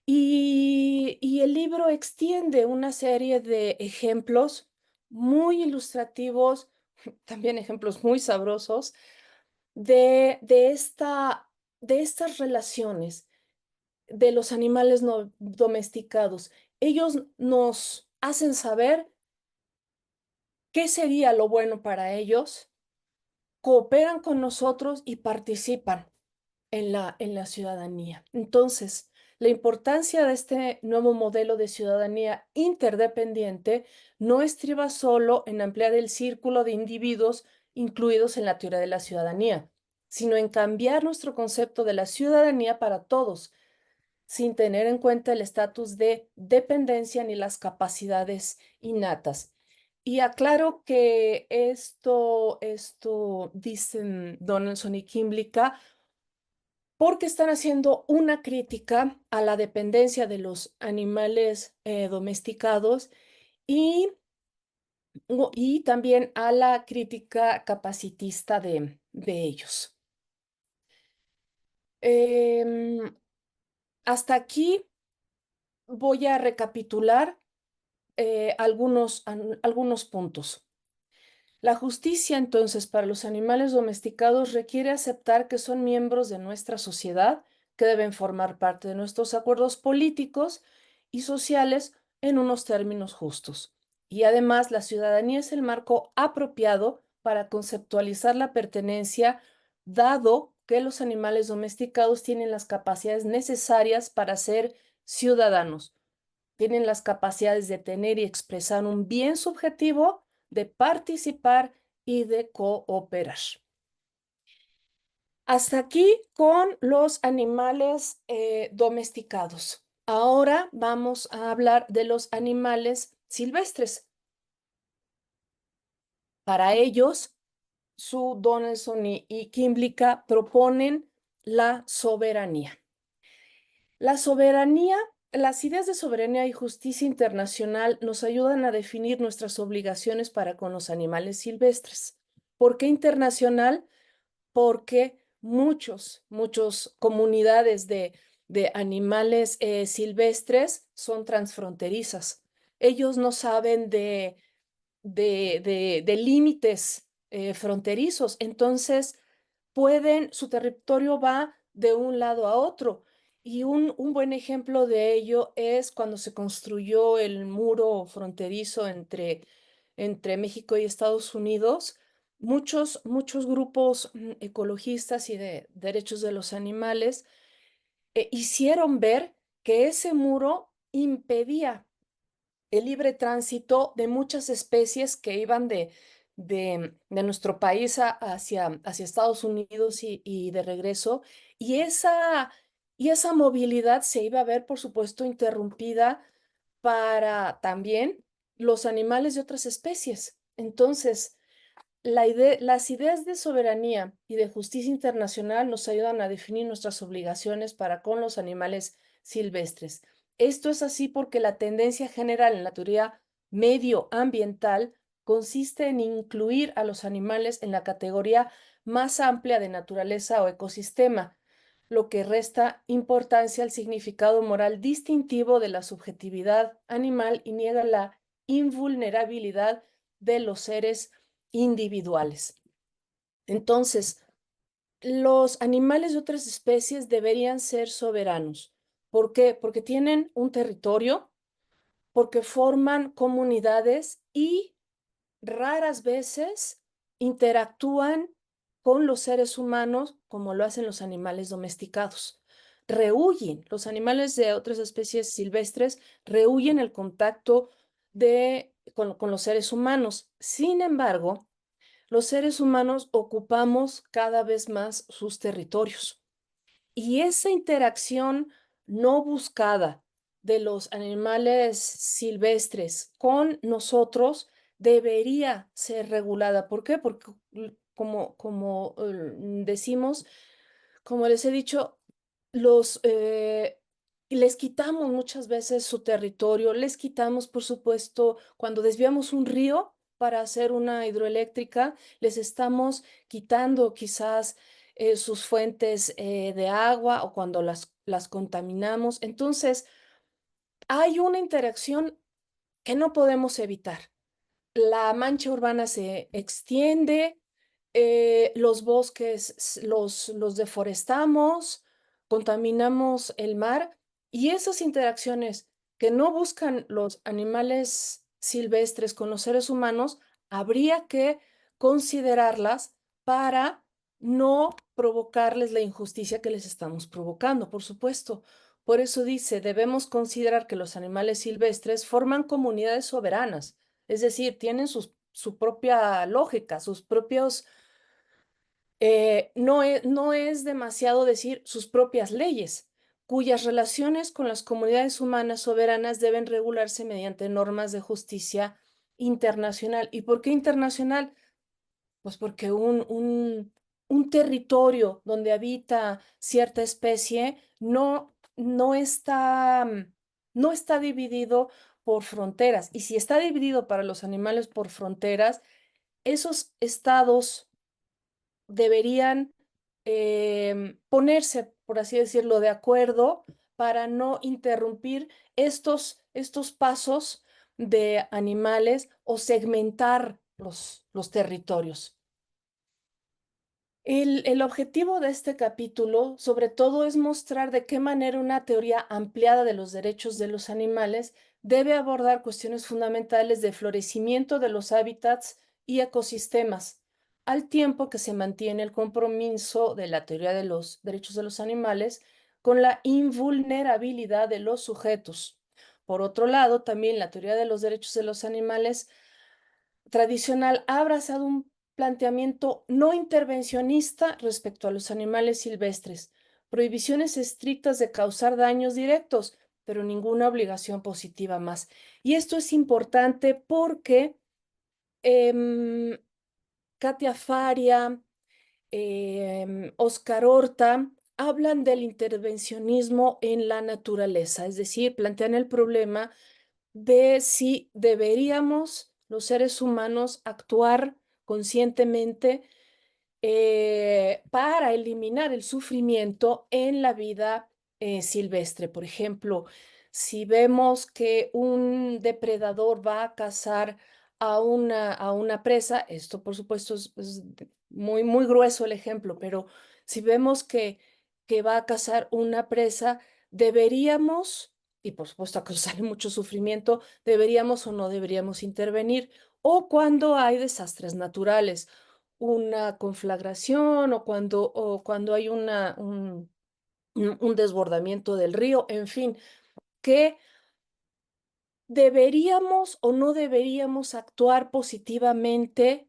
Y el libro extiende una serie de ejemplos muy ilustrativos, también ejemplos muy sabrosos, de, de, esta, de estas relaciones de los animales no domesticados. Ellos nos hacen saber qué sería lo bueno para ellos, cooperan con nosotros y participan en la ciudadanía. Entonces, la importancia de este nuevo modelo de ciudadanía interdependiente no estriba solo en ampliar el círculo de individuos incluidos en la teoría de la ciudadanía, sino en cambiar nuestro concepto de la ciudadanía para todos, sin tener en cuenta el estatus de dependencia ni las capacidades innatas. Y aclaro que esto dicen Donaldson y Kimlicka porque están haciendo una crítica a la dependencia de los animales domesticados y, y también a la crítica capacitista de ellos. Em, Hasta aquí voy a recapitular algunos puntos. La justicia, entonces, para los animales domesticados requiere aceptar que son miembros de nuestra sociedad, que deben formar parte de nuestros acuerdos políticos y sociales en unos términos justos. Y además, la ciudadanía es el marco apropiado para conceptualizar la pertenencia, dado que los animales domesticados tienen las capacidades necesarias para ser ciudadanos. Tienen las capacidades de tener y expresar un bien subjetivo de participar y de cooperar. Hasta aquí con los animales domesticados. Ahora vamos a hablar de los animales silvestres. Para ellos, Sue Donaldson y Kimblica proponen la soberanía. La soberanía, las ideas de soberanía y justicia internacional nos ayudan a definir nuestras obligaciones para con los animales silvestres. ¿Por qué internacional? Porque muchas comunidades de animales silvestres son transfronterizas. Ellos no saben de límites fronterizos, entonces su territorio va de un lado a otro. Y un buen ejemplo de ello es cuando se construyó el muro fronterizo entre México y Estados Unidos. Muchos grupos ecologistas y de derechos de los animales hicieron ver que ese muro impedía el libre tránsito de muchas especies que iban de nuestro país hacia Estados Unidos y de regreso. Y esa movilidad se iba a ver, por supuesto, interrumpida para también los animales de otras especies. Entonces, las ideas de soberanía y de justicia internacional nos ayudan a definir nuestras obligaciones para con los animales silvestres. Esto es así porque la tendencia general en la teoría medioambiental consiste en incluir a los animales en la categoría más amplia de naturaleza o ecosistema, lo que resta importancia al significado moral distintivo de la subjetividad animal y niega la invulnerabilidad de los seres individuales. Entonces, los animales de otras especies deberían ser soberanos. ¿Por qué? Porque tienen un territorio, porque forman comunidades y raras veces interactúan con los seres humanos como lo hacen los animales domesticados. Los animales de otras especies silvestres rehuyen el contacto con los seres humanos. Sin embargo, los seres humanos ocupamos cada vez más sus territorios. Y esa interacción no buscada de los animales silvestres con nosotros debería ser regulada. ¿Por qué? Porque como decimos, como les he dicho, los, les quitamos muchas veces su territorio, les quitamos, por supuesto, cuando desviamos un río para hacer una hidroeléctrica, les estamos quitando quizás sus fuentes de agua o cuando las contaminamos. Entonces, hay una interacción que no podemos evitar. La mancha urbana se extiende, los bosques los deforestamos, contaminamos el mar y esas interacciones que no buscan los animales silvestres con los seres humanos, habría que considerarlas para no provocarles la injusticia que les estamos provocando, por supuesto. Por eso dice, debemos considerar que los animales silvestres forman comunidades soberanas, es decir, tienen su propia lógica, sus propios, no es demasiado decir sus propias leyes, cuyas relaciones con las comunidades humanas soberanas deben regularse mediante normas de justicia internacional. ¿Y por qué internacional? Pues porque un territorio donde habita cierta especie no está dividido por fronteras. Y si está dividido para los animales por fronteras, esos estados deberían ponerse, por así decirlo, de acuerdo para no interrumpir estos pasos de animales o segmentar los territorios. El objetivo de este capítulo, sobre todo, es mostrar de qué manera una teoría ampliada de los derechos de los animales debe abordar cuestiones fundamentales de florecimiento de los hábitats y ecosistemas, al tiempo que se mantiene el compromiso de la teoría de los derechos de los animales con la invulnerabilidad de los sujetos. Por otro lado, también la teoría de los derechos de los animales tradicional ha abrazado un planteamiento no intervencionista respecto a los animales silvestres, prohibiciones estrictas de causar daños directos, pero ninguna obligación positiva más. Y esto es importante porque Katia Faria, Oscar Horta, hablan del intervencionismo en la naturaleza, es decir, plantean el problema de si deberíamos los seres humanos actuar conscientemente para eliminar el sufrimiento en la vida silvestre. Por ejemplo, si vemos que un depredador va a cazar a una presa, esto por supuesto es muy, muy grueso el ejemplo, pero si vemos que va a cazar una presa, deberíamos, y por supuesto a causar mucho sufrimiento, deberíamos o no deberíamos intervenir, o cuando hay desastres naturales, una conflagración o cuando hay un desbordamiento del río, en fin, que deberíamos o no deberíamos actuar positivamente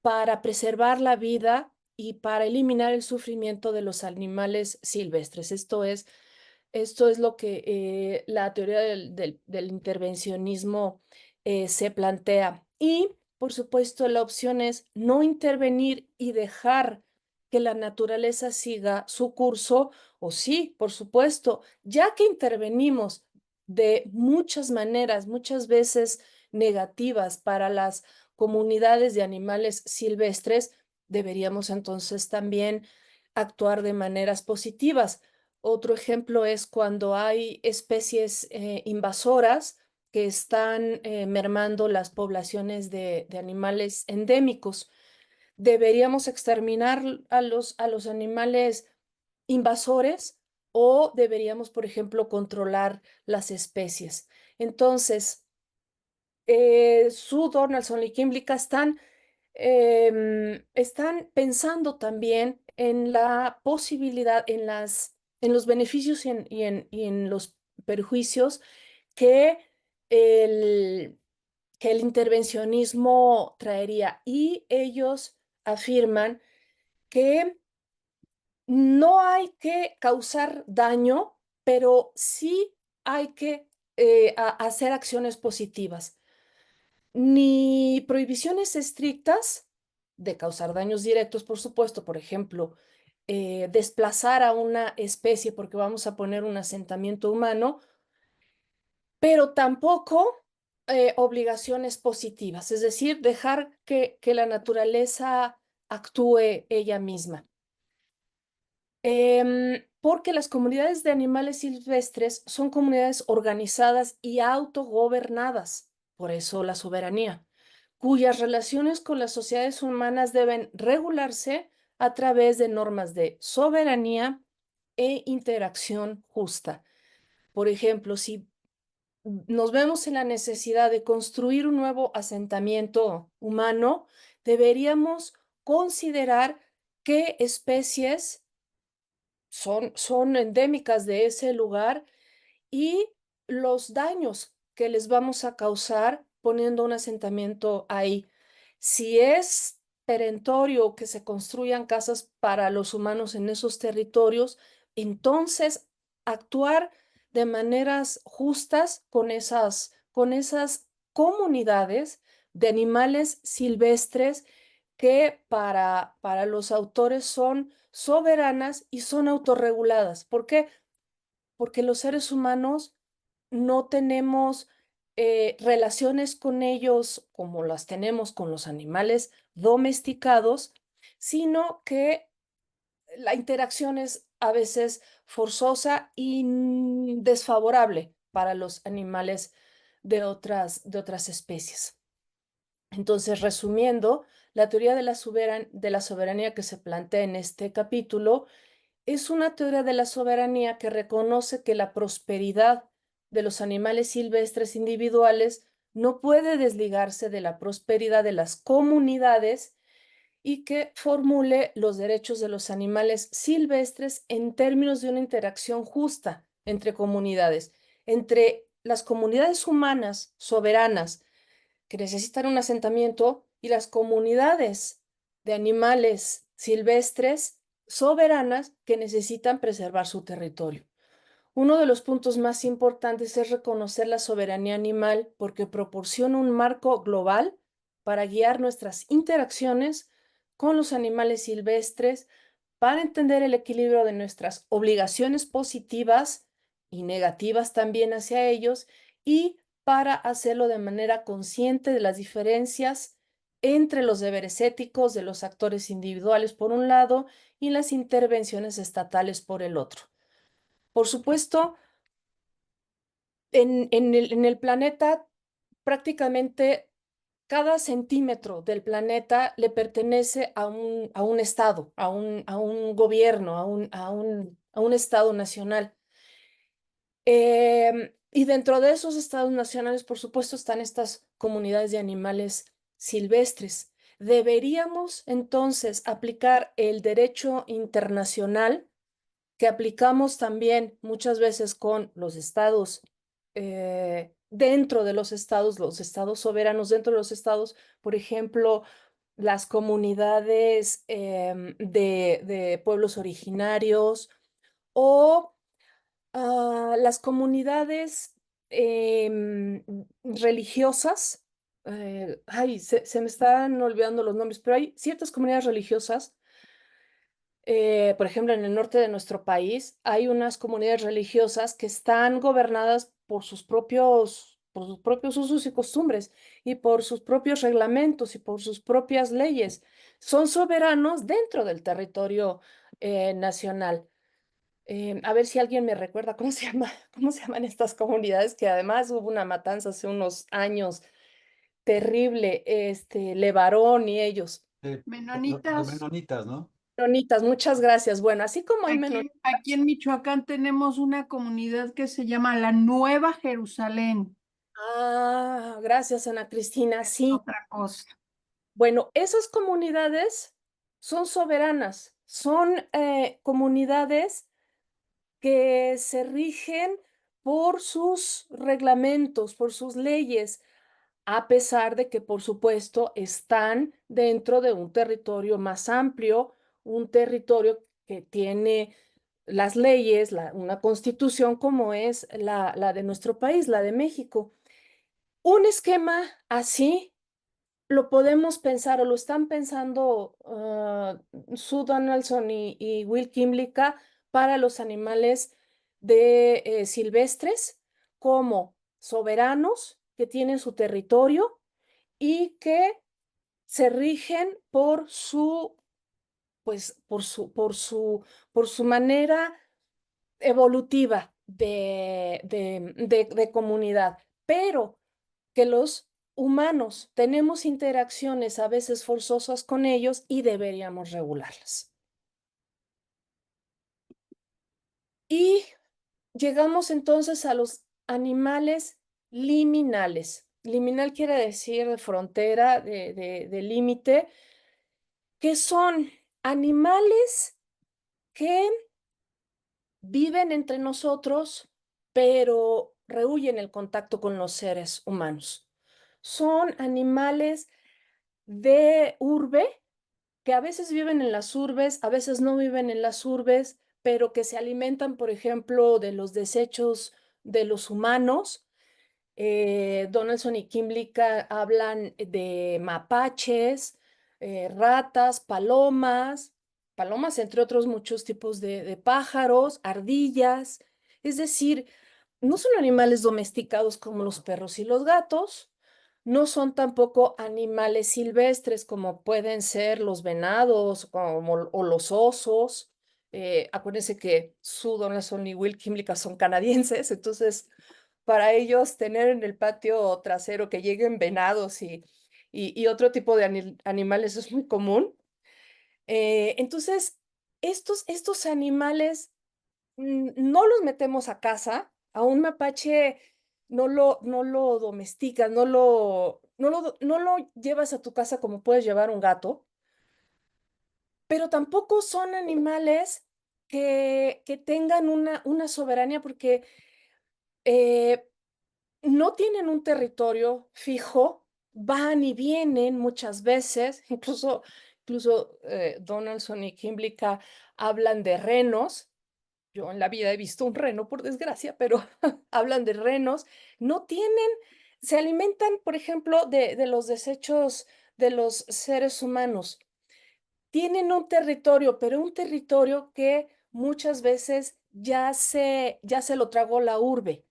para preservar la vida y para eliminar el sufrimiento de los animales silvestres. Esto es lo que la teoría del intervencionismo se plantea. Y, por supuesto, la opción es no intervenir y dejar que la naturaleza siga su curso, o sí, por supuesto, ya que intervenimos de muchas maneras, muchas veces negativas para las comunidades de animales silvestres, deberíamos entonces también actuar de maneras positivas. Otro ejemplo es cuando hay especies invasoras que están mermando las poblaciones de animales endémicos. ¿Deberíamos exterminar a los animales invasores o deberíamos, por ejemplo, controlar las especies? Entonces, Sue Donaldson y Kim Blika están pensando también en la posibilidad, en los beneficios y en los perjuicios que el, que el intervencionismo traería. Y ellos afirman que no hay que causar daño, pero sí hay que hacer acciones positivas. Ni prohibiciones estrictas de causar daños directos, por supuesto, por ejemplo, desplazar a una especie porque vamos a poner un asentamiento humano, pero tampoco obligaciones positivas, es decir, dejar que la naturaleza actúe ella misma. Porque las comunidades de animales silvestres son comunidades organizadas y autogobernadas, por eso la soberanía, cuyas relaciones con las sociedades humanas deben regularse a través de normas de soberanía e interacción justa. Por ejemplo, si nos vemos en la necesidad de construir un nuevo asentamiento humano, deberíamos considerar qué especies son endémicas de ese lugar y los daños que les vamos a causar poniendo un asentamiento ahí. Si es perentorio que se construyan casas para los humanos en esos territorios, entonces actuar de maneras justas con esas comunidades de animales silvestres que para los autores son soberanas y son autorreguladas. ¿Por qué? Porque los seres humanos no tenemos relaciones con ellos como las tenemos con los animales domesticados, sino que la interacción es a veces forzosa y desfavorable para los animales de otras especies. Entonces, resumiendo, la teoría de la soberanía que se plantea en este capítulo es una teoría de la soberanía que reconoce que la prosperidad de los animales silvestres individuales no puede desligarse de la prosperidad de las comunidades y que formule los derechos de los animales silvestres en términos de una interacción justa entre comunidades, entre las comunidades humanas soberanas que necesitan un asentamiento y las comunidades de animales silvestres soberanas que necesitan preservar su territorio. Uno de los puntos más importantes es reconocer la soberanía animal porque proporciona un marco global para guiar nuestras interacciones con los animales silvestres, para entender el equilibrio de nuestras obligaciones positivas y negativas también hacia ellos y para hacerlo de manera consciente de las diferencias entre los deberes éticos de los actores individuales por un lado y las intervenciones estatales por el otro. Por supuesto, en el planeta, prácticamente cada centímetro del planeta le pertenece a un estado, a un gobierno, a un estado nacional. Y dentro de esos estados nacionales, por supuesto, están estas comunidades de animales silvestres. Deberíamos entonces aplicar el derecho internacional que aplicamos también muchas veces con los estados, dentro de los estados soberanos dentro de los estados, por ejemplo, las comunidades de pueblos originarios o las comunidades religiosas. Ay, se me están olvidando los nombres, pero hay ciertas comunidades religiosas, por ejemplo, en el norte de nuestro país hay unas comunidades religiosas que están gobernadas por sus propios usos y costumbres y por sus propios reglamentos y por sus propias leyes. Son soberanos dentro del territorio nacional. A ver si alguien me recuerda cómo se llama, cómo se llaman estas comunidades, que además hubo una matanza hace unos años terrible, Levarón y ellos. Los Menonitas. menonitas, ¿no? Menonitas, muchas gracias. Bueno, así como hay menonitas. Aquí en Michoacán tenemos una comunidad que se llama la Nueva Jerusalén. Ah, gracias, Ana Cristina. Sí, Otra cosa. bueno, esas comunidades son soberanas, son comunidades que se rigen por sus reglamentos, por sus leyes, a pesar de que, por supuesto, están dentro de un territorio más amplio, un territorio que tiene las leyes, una constitución como es la de nuestro país, la de México. Un esquema así lo podemos pensar o lo están pensando Sue Donaldson y Will Kimlicka para los animales silvestres como soberanos que tienen su territorio y que se rigen por pues, por su manera evolutiva de comunidad, pero que los humanos tenemos interacciones a veces forzosas con ellos y deberíamos regularlas. Y llegamos entonces a los animales liminales. Liminal quiere decir de frontera, de límite, que son animales que viven entre nosotros, pero rehúyen el contacto con los seres humanos. Son animales de urbe que a veces viven en las urbes, a veces no viven en las urbes, pero que se alimentan, por ejemplo, de los desechos de los humanos. Donaldson y Kimlicka hablan de mapaches, ratas, palomas, entre otros muchos tipos de pájaros, ardillas. Es decir, no son animales domesticados como los perros y los gatos, no son tampoco animales silvestres como pueden ser los venados o los osos. Acuérdense que Sue Donaldson y Will Kimlicka son canadienses, entonces para ellos tener en el patio trasero que lleguen venados y otro tipo de animales es muy común. Entonces, estos animales no los metemos a casa. A un mapache no lo domesticas, no lo llevas a tu casa como puedes llevar un gato, pero tampoco son animales que tengan una soberanía porque no tienen un territorio fijo, van y vienen muchas veces, incluso Donaldson y Kimblica hablan de renos. Yo en la vida he visto un reno, por desgracia, pero hablan de renos. No tienen, se alimentan, por ejemplo, de los desechos de los seres humanos. Tienen un territorio, pero un territorio que muchas veces ya se lo tragó la urbe.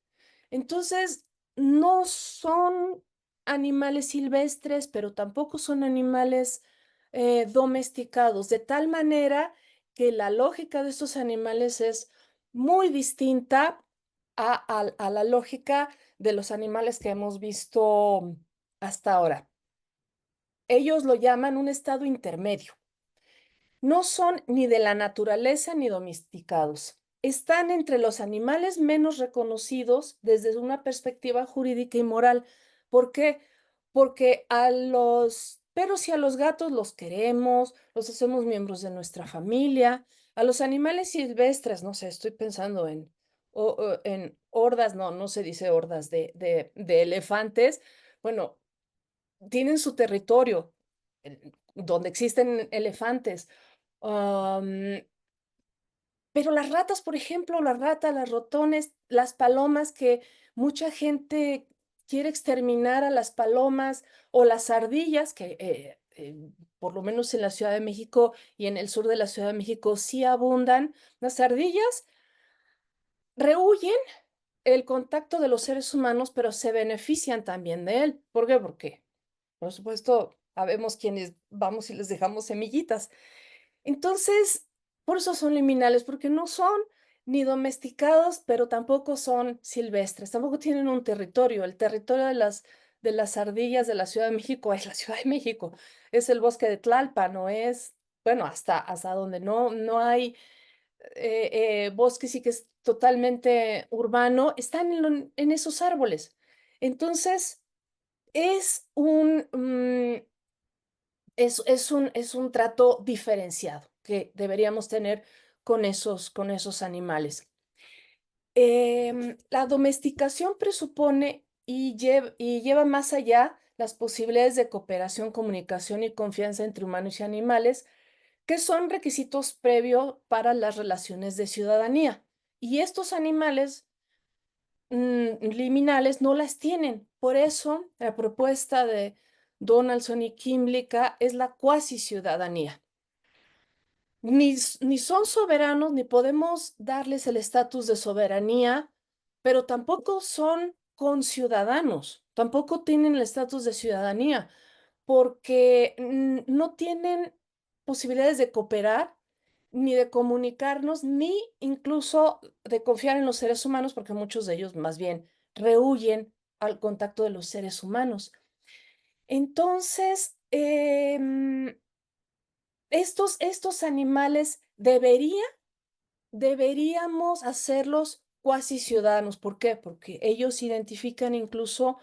Entonces, no son animales silvestres, pero tampoco son animales domesticados, de tal manera que la lógica de estos animales es muy distinta a la lógica de los animales que hemos visto hasta ahora. Ellos lo llaman un estado intermedio. No son ni de la naturaleza ni domesticados. Están entre los animales menos reconocidos desde una perspectiva jurídica y moral. ¿Por qué? Porque a los perros y a los gatos los queremos, los hacemos miembros de nuestra familia. A los animales silvestres, no sé, estoy pensando en hordas, no se dice hordas de elefantes. Bueno, tienen su territorio donde existen elefantes. Pero las ratas, por ejemplo, las ratas, las ratones, las palomas, que mucha gente quiere exterminar a las palomas o las ardillas, que por lo menos en la Ciudad de México y en el sur de la Ciudad de México sí abundan. Las ardillas rehuyen el contacto de los seres humanos, pero se benefician también de él. ¿Por qué? Porque, por supuesto, sabemos quienes vamos y les dejamos semillitas. Entonces, por eso son liminales, porque no son ni domesticados, pero tampoco son silvestres, tampoco tienen un territorio. El territorio de las ardillas de la Ciudad de México es la Ciudad de México, es el bosque de Tlalpan, no es, bueno, hasta donde no hay bosques y que es totalmente urbano, están en esos árboles. Entonces, es es un trato diferenciado que deberíamos tener con esos animales. La domesticación presupone y lleva más allá las posibilidades de cooperación, comunicación y confianza entre humanos y animales, que son requisitos previos para las relaciones de ciudadanía. Y estos animales liminales no las tienen. Por eso, la propuesta de Donaldson y Kimblica es la cuasi ciudadanía. Ni son soberanos, ni podemos darles el estatus de soberanía, pero tampoco son conciudadanos, tampoco tienen el estatus de ciudadanía, porque no tienen posibilidades de cooperar, ni de comunicarnos, ni incluso de confiar en los seres humanos, porque muchos de ellos más bien rehuyen al contacto de los seres humanos. Entonces, estos animales deberíamos hacerlos cuasi ciudadanos. ¿Por qué? Porque ellos identifican incluso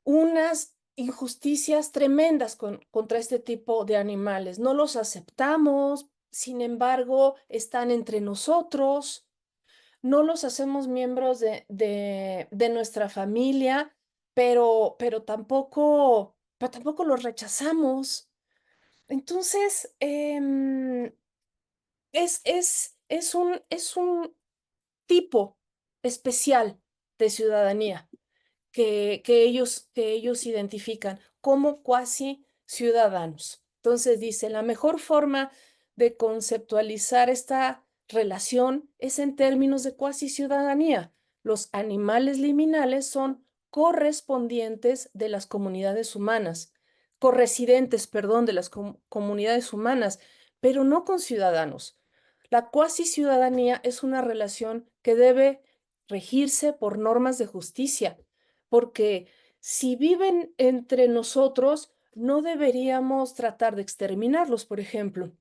unas injusticias tremendas contra este tipo de animales. No los aceptamos, sin embargo, están entre nosotros, no los hacemos miembros de nuestra familia, pero tampoco los rechazamos. Entonces, es un tipo especial de ciudadanía que ellos identifican como cuasi ciudadanos. Entonces dice, la mejor forma de conceptualizar esta relación es en términos de cuasi ciudadanía. Los animales liminales son correspondientes de las comunidades humanas, corresidentes, perdón, de las comunidades humanas, pero no con ciudadanos. La cuasi ciudadanía es una relación que debe regirse por normas de justicia, porque si viven entre nosotros, no deberíamos tratar de exterminarlos, por ejemplo.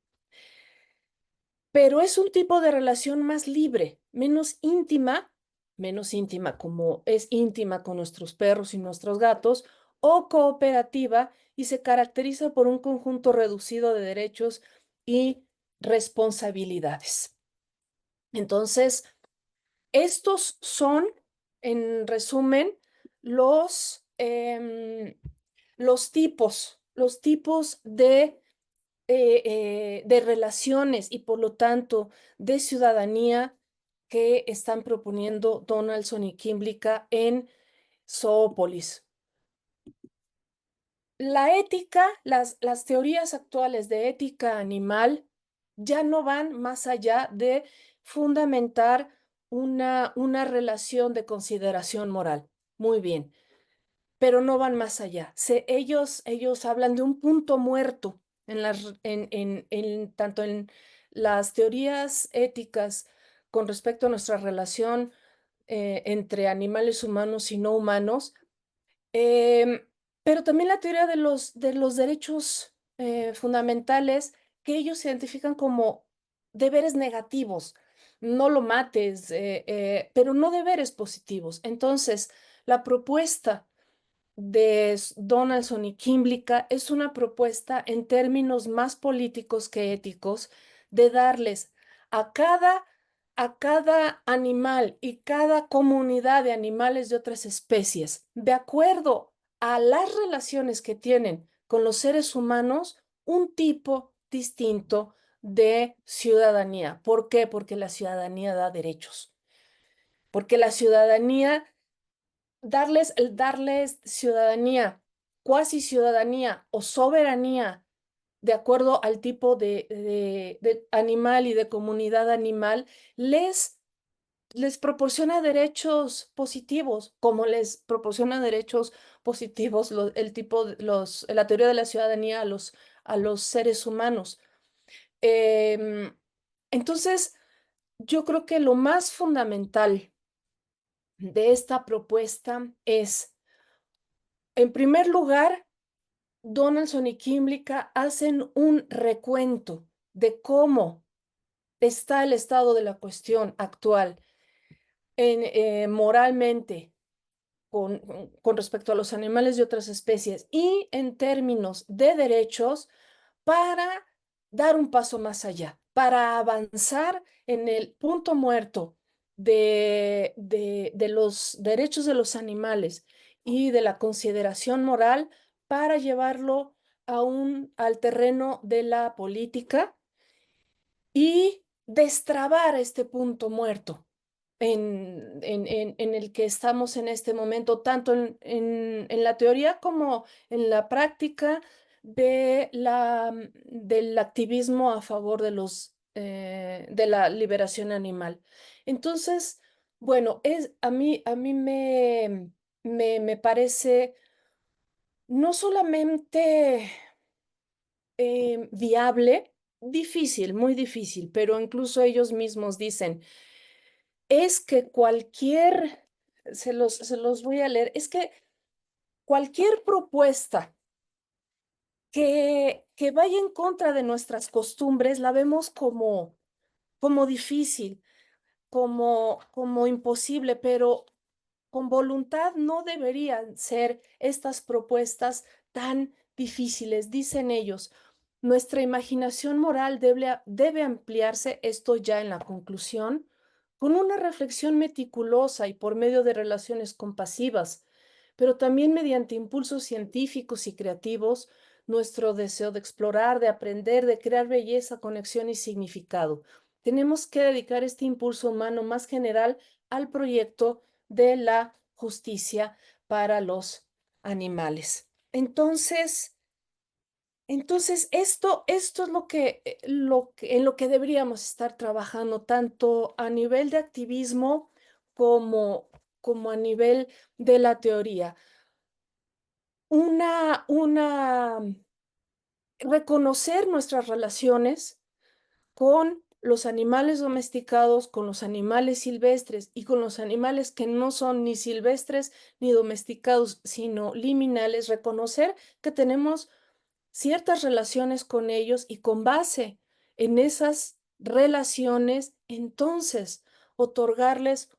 Pero es un tipo de relación más libre, menos íntima como es íntima con nuestros perros y nuestros gatos, o cooperativa, y se caracteriza por un conjunto reducido de derechos y responsabilidades. Entonces, estos son, en resumen, los los tipos de relaciones y por lo tanto de ciudadanía que están proponiendo Donaldson y Kimblica en Zoopolis. La ética, las teorías actuales de ética animal ya no van más allá de fundamentar una relación de consideración moral. Muy bien, pero no van más allá. Ellos hablan de un punto muerto tanto en las teorías éticas con respecto a nuestra relación entre animales humanos y no humanos, em, pero también la teoría de los derechos fundamentales que ellos identifican como deberes negativos. No lo mates, pero no deberes positivos. Entonces, la propuesta de Donaldson y Kimblica es una propuesta en términos más políticos que éticos de darles a cada animal y cada comunidad de animales de otras especies, de acuerdo a las relaciones que tienen con los seres humanos, un tipo distinto de ciudadanía. ¿Por qué? Porque la ciudadanía da derechos. Porque la ciudadanía darles ciudadanía, cuasi ciudadanía o soberanía de acuerdo al tipo de animal y de comunidad animal, les proporciona derechos positivos, como les proporciona derechos positivos la teoría de la ciudadanía a los seres humanos. Em, entonces, yo creo que lo más fundamental de esta propuesta es, en primer lugar, Donaldson y Kimblica hacen un recuento de cómo está el estado de la cuestión actual moralmente con respecto a los animales de otras especies y en términos de derechos para dar un paso más allá, para avanzar en el punto muerto de los derechos de los animales y de la consideración moral para llevarlo al terreno de la política y destrabar este punto muerto en el que estamos en este momento, tanto en la teoría como en la práctica del activismo a favor de la liberación animal. Entonces, bueno, a mí me parece no solamente viable, difícil, muy difícil, pero incluso ellos mismos dicen, es que se los voy a leer, es que cualquier propuesta que vaya en contra de nuestras costumbres la vemos como difícil, como imposible, pero con voluntad no deberían ser estas propuestas tan difíciles, dicen ellos. Nuestra imaginación moral debe ampliarse, esto ya en la conclusión, con una reflexión meticulosa y por medio de relaciones compasivas, pero también mediante impulsos científicos y creativos, nuestro deseo de explorar, de aprender, de crear belleza, conexión y significado. Tenemos que dedicar este impulso humano más general al proyecto de la justicia para los animales. Entonces esto es en lo que deberíamos estar trabajando, tanto a nivel de activismo como a nivel de la teoría. Reconocer nuestras relaciones con los animales domesticados, con los animales silvestres y con los animales que no son ni silvestres ni domesticados, sino liminales, reconocer que tenemos ciertas relaciones con ellos y con base en esas relaciones, entonces otorgarles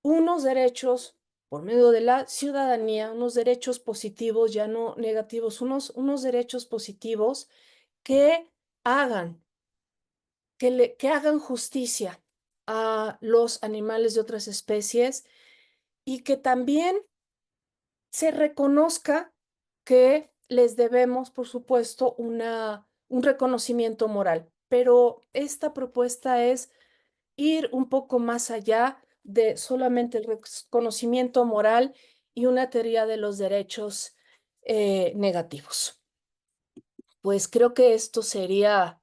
unos derechos por medio de la ciudadanía, unos derechos positivos, ya no negativos, unos derechos positivos que hagan, que hagan justicia a los animales de otras especies y que también se reconozca que les debemos, por supuesto, un reconocimiento moral. Pero esta propuesta es ir un poco más allá de solamente el reconocimiento moral y una teoría de los derechos negativos. Pues creo que esto sería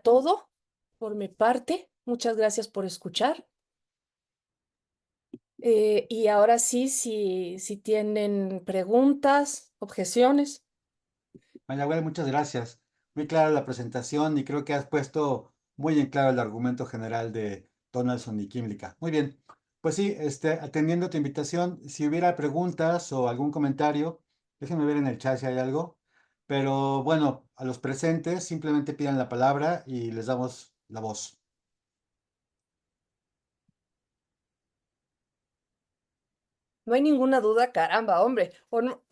todo por mi parte. Muchas gracias por escuchar. Y ahora sí, si tienen preguntas, objeciones. Mayagüel, muchas gracias. Muy clara la presentación y creo que has puesto muy en claro el argumento general de Donaldson y Química. Muy bien. Pues sí, atendiendo tu invitación, si hubiera preguntas o algún comentario, déjenme ver en el chat si hay algo. Pero bueno, a los presentes simplemente pidan la palabra y les damos la voz. No hay ninguna duda, caramba, hombre. O, no-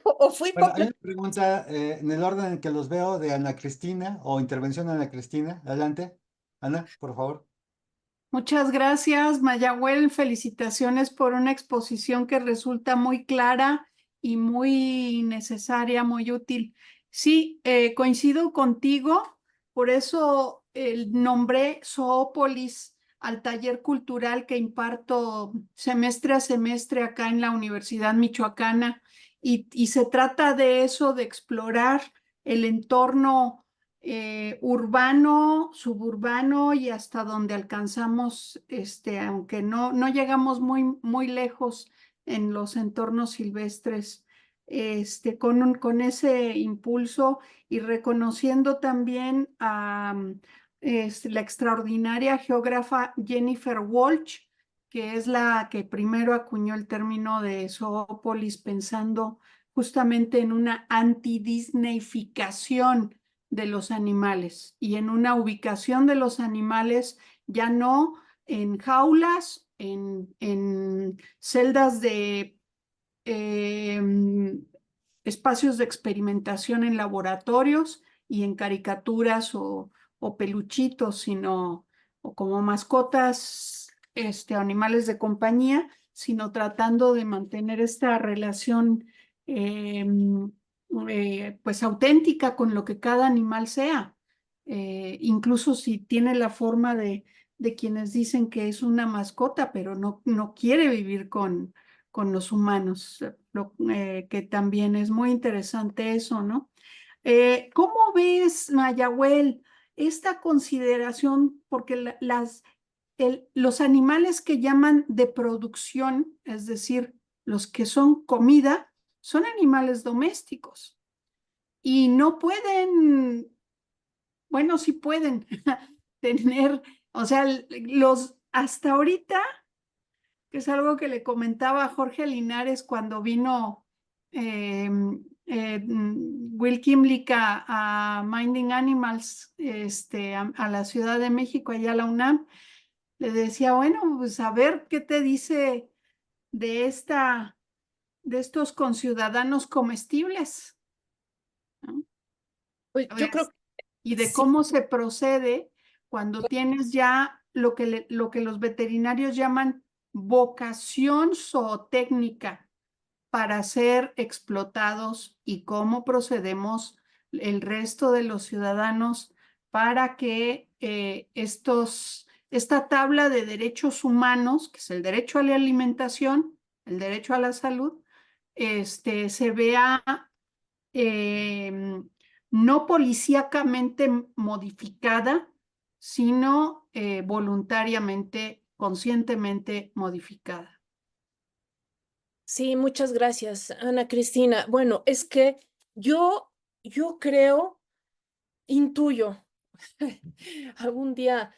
o fui Bueno, hay completamente. una pregunta en el orden en que los veo de Ana Cristina o intervención de Ana Cristina. Adelante. Ana, por favor. Muchas gracias, Mayagüel. Felicitaciones por una exposición que resulta muy clara y muy necesaria, muy útil. Sí, coincido contigo, por eso nombré Zoópolis al taller cultural que imparto semestre a semestre acá en la Universidad Michoacana y se trata de eso, de explorar el entorno urbano, suburbano y hasta donde alcanzamos, aunque no llegamos muy lejos en los entornos silvestres, con ese impulso y reconociendo también a la extraordinaria geógrafa Jennifer Walsh, que es la que primero acuñó el término de zoópolis pensando justamente en una antidisneyficación de los animales y en una ubicación de los animales ya no en jaulas, en celdas de espacios de experimentación en laboratorios y en caricaturas o peluchitos, sino o como mascotas, animales de compañía, sino tratando de mantener esta relación eh, pues auténtica con lo que cada animal sea, incluso si tiene la forma de quienes dicen que es una mascota, pero no quiere vivir con los humanos, que también es muy interesante eso, ¿no? ¿Cómo ves, Mayagüel, esta consideración? Porque los animales que llaman de producción, es decir, los que son comida, son animales domésticos y no pueden, bueno, sí pueden tener, o sea, hasta ahorita, que es algo que le comentaba a Jorge Linares cuando vino Will Kimlicka a Minding Animals a la Ciudad de México, allá a la UNAM, le decía, bueno, pues a ver qué te dice de de estos conciudadanos comestibles, ¿no? Pues yo creo que Y de sí. cómo se procede cuando tienes ya lo que los veterinarios llaman vocación zootécnica para ser explotados y cómo procedemos el resto de los ciudadanos para que esta tabla de derechos humanos, que es el derecho a la alimentación, el derecho a la salud, se vea eh, no policíacamente modificada, sino voluntariamente, conscientemente modificada. Sí, muchas gracias, Ana Cristina. Bueno, es que yo creo, intuyo, algún día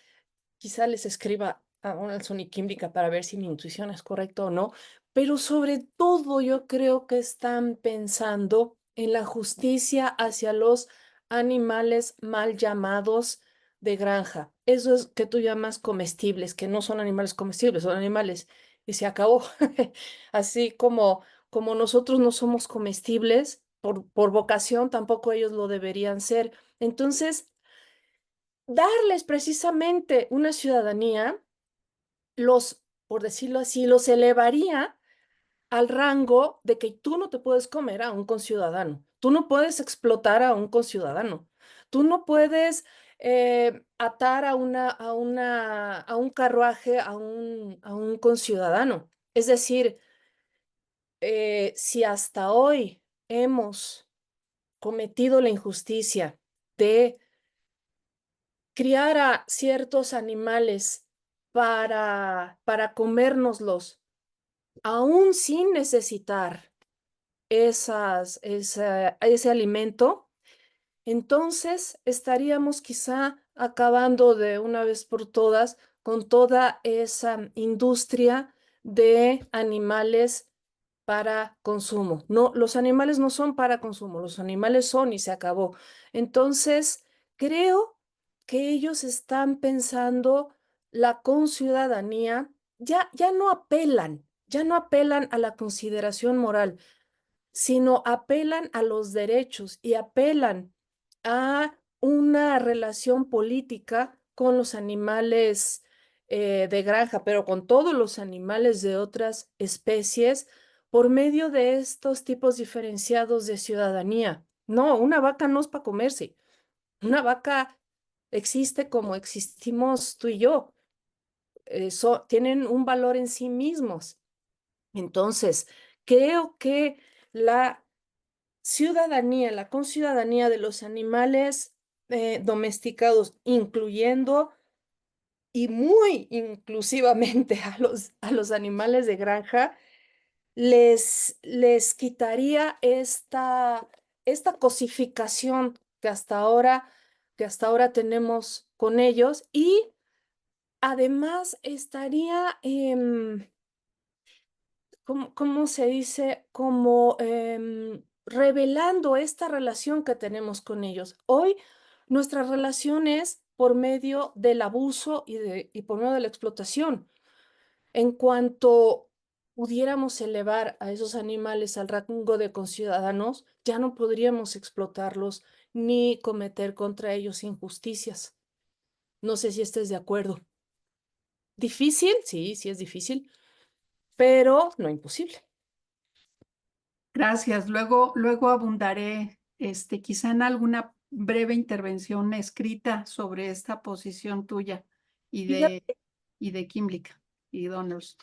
quizá les escriba a Donaldson y Química para ver si mi intuición es correcta o no, pero sobre todo yo creo que están pensando en la justicia hacia los animales mal llamados de granja. Esos que tú llamas comestibles, que no son animales comestibles, son animales y se acabó. Así como nosotros no somos comestibles por vocación, tampoco ellos lo deberían ser. Entonces, darles precisamente una ciudadanía, por decirlo así, los elevaría al rango de que tú no te puedes comer a un conciudadano, tú no puedes explotar a un conciudadano, tú no puedes atar a un carruaje a un conciudadano. Es decir, si hasta hoy hemos cometido la injusticia de criar a ciertos animales para comérnoslos, aún sin necesitar ese alimento, entonces estaríamos quizá acabando de una vez por todas con toda esa industria de animales para consumo. No, los animales no son para consumo, los animales son y se acabó. Entonces, creo que ellos están pensando la conciudadanía, ya no apelan a la consideración moral, sino apelan a los derechos y apelan a una relación política con los animales de granja, pero con todos los animales de otras especies por medio de estos tipos diferenciados de ciudadanía. No, una vaca no es para comerse. Una vaca existe como existimos tú y yo. Tienen un valor en sí mismos. Entonces, creo que la ciudadanía, la conciudadanía de los animales domesticados, incluyendo y muy inclusivamente a los animales de granja, les quitaría esta cosificación que hasta ahora tenemos con ellos y además estaría, ¿cómo se dice? Como revelando esta relación que tenemos con ellos. Hoy nuestra relación es por medio del abuso y por medio de la explotación. En cuanto pudiéramos elevar a esos animales al rango de conciudadanos, ya no podríamos explotarlos ni cometer contra ellos injusticias. No sé si estés de acuerdo. ¿Difícil? Sí, sí es difícil, pero no imposible. Gracias. Luego abundaré, quizá en alguna breve intervención escrita sobre esta posición tuya y de, Fíjate, y de Kimlicka y Donaldson.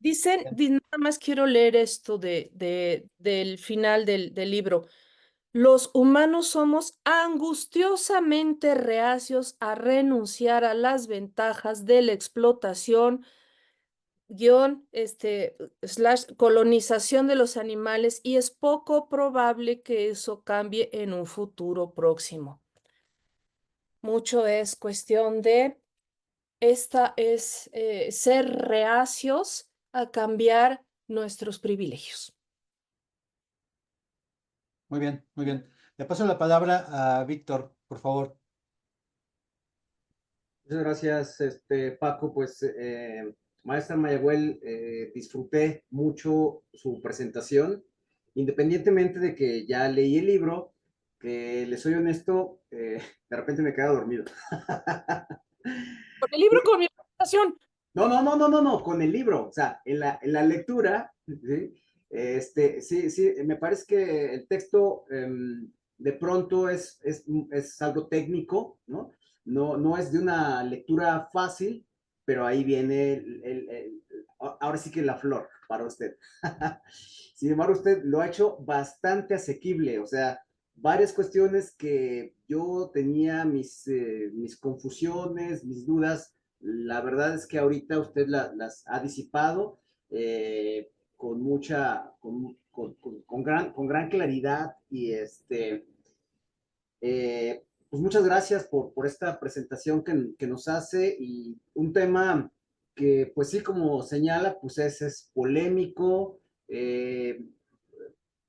nada más quiero leer esto del final del libro. Los humanos somos angustiosamente reacios a renunciar a las ventajas de la explotación, colonización de los animales y es poco probable que eso cambie en un futuro próximo. Mucho es cuestión de ser reacios a cambiar nuestros privilegios. Muy bien, muy bien. Le paso la palabra a Víctor, por favor. Muchas gracias, Paco. Pues, maestra Mayagüel, disfruté mucho su presentación, independientemente de que ya leí el libro, que les soy honesto, de repente me quedé dormido. Con el libro, con mi presentación. No, con el libro, o sea, en la lectura, ¿sí? Sí, me parece que el texto de pronto es algo técnico, ¿no? No es de una lectura fácil, pero ahí viene ahora sí que la flor para usted. Sin embargo, usted lo ha hecho bastante asequible, o sea, varias cuestiones que yo tenía mis confusiones, mis dudas, la verdad es que ahorita usted las ha disipado con mucha, con gran claridad y pues muchas gracias por esta presentación que nos hace y un tema que pues sí, como señala, pues es polémico.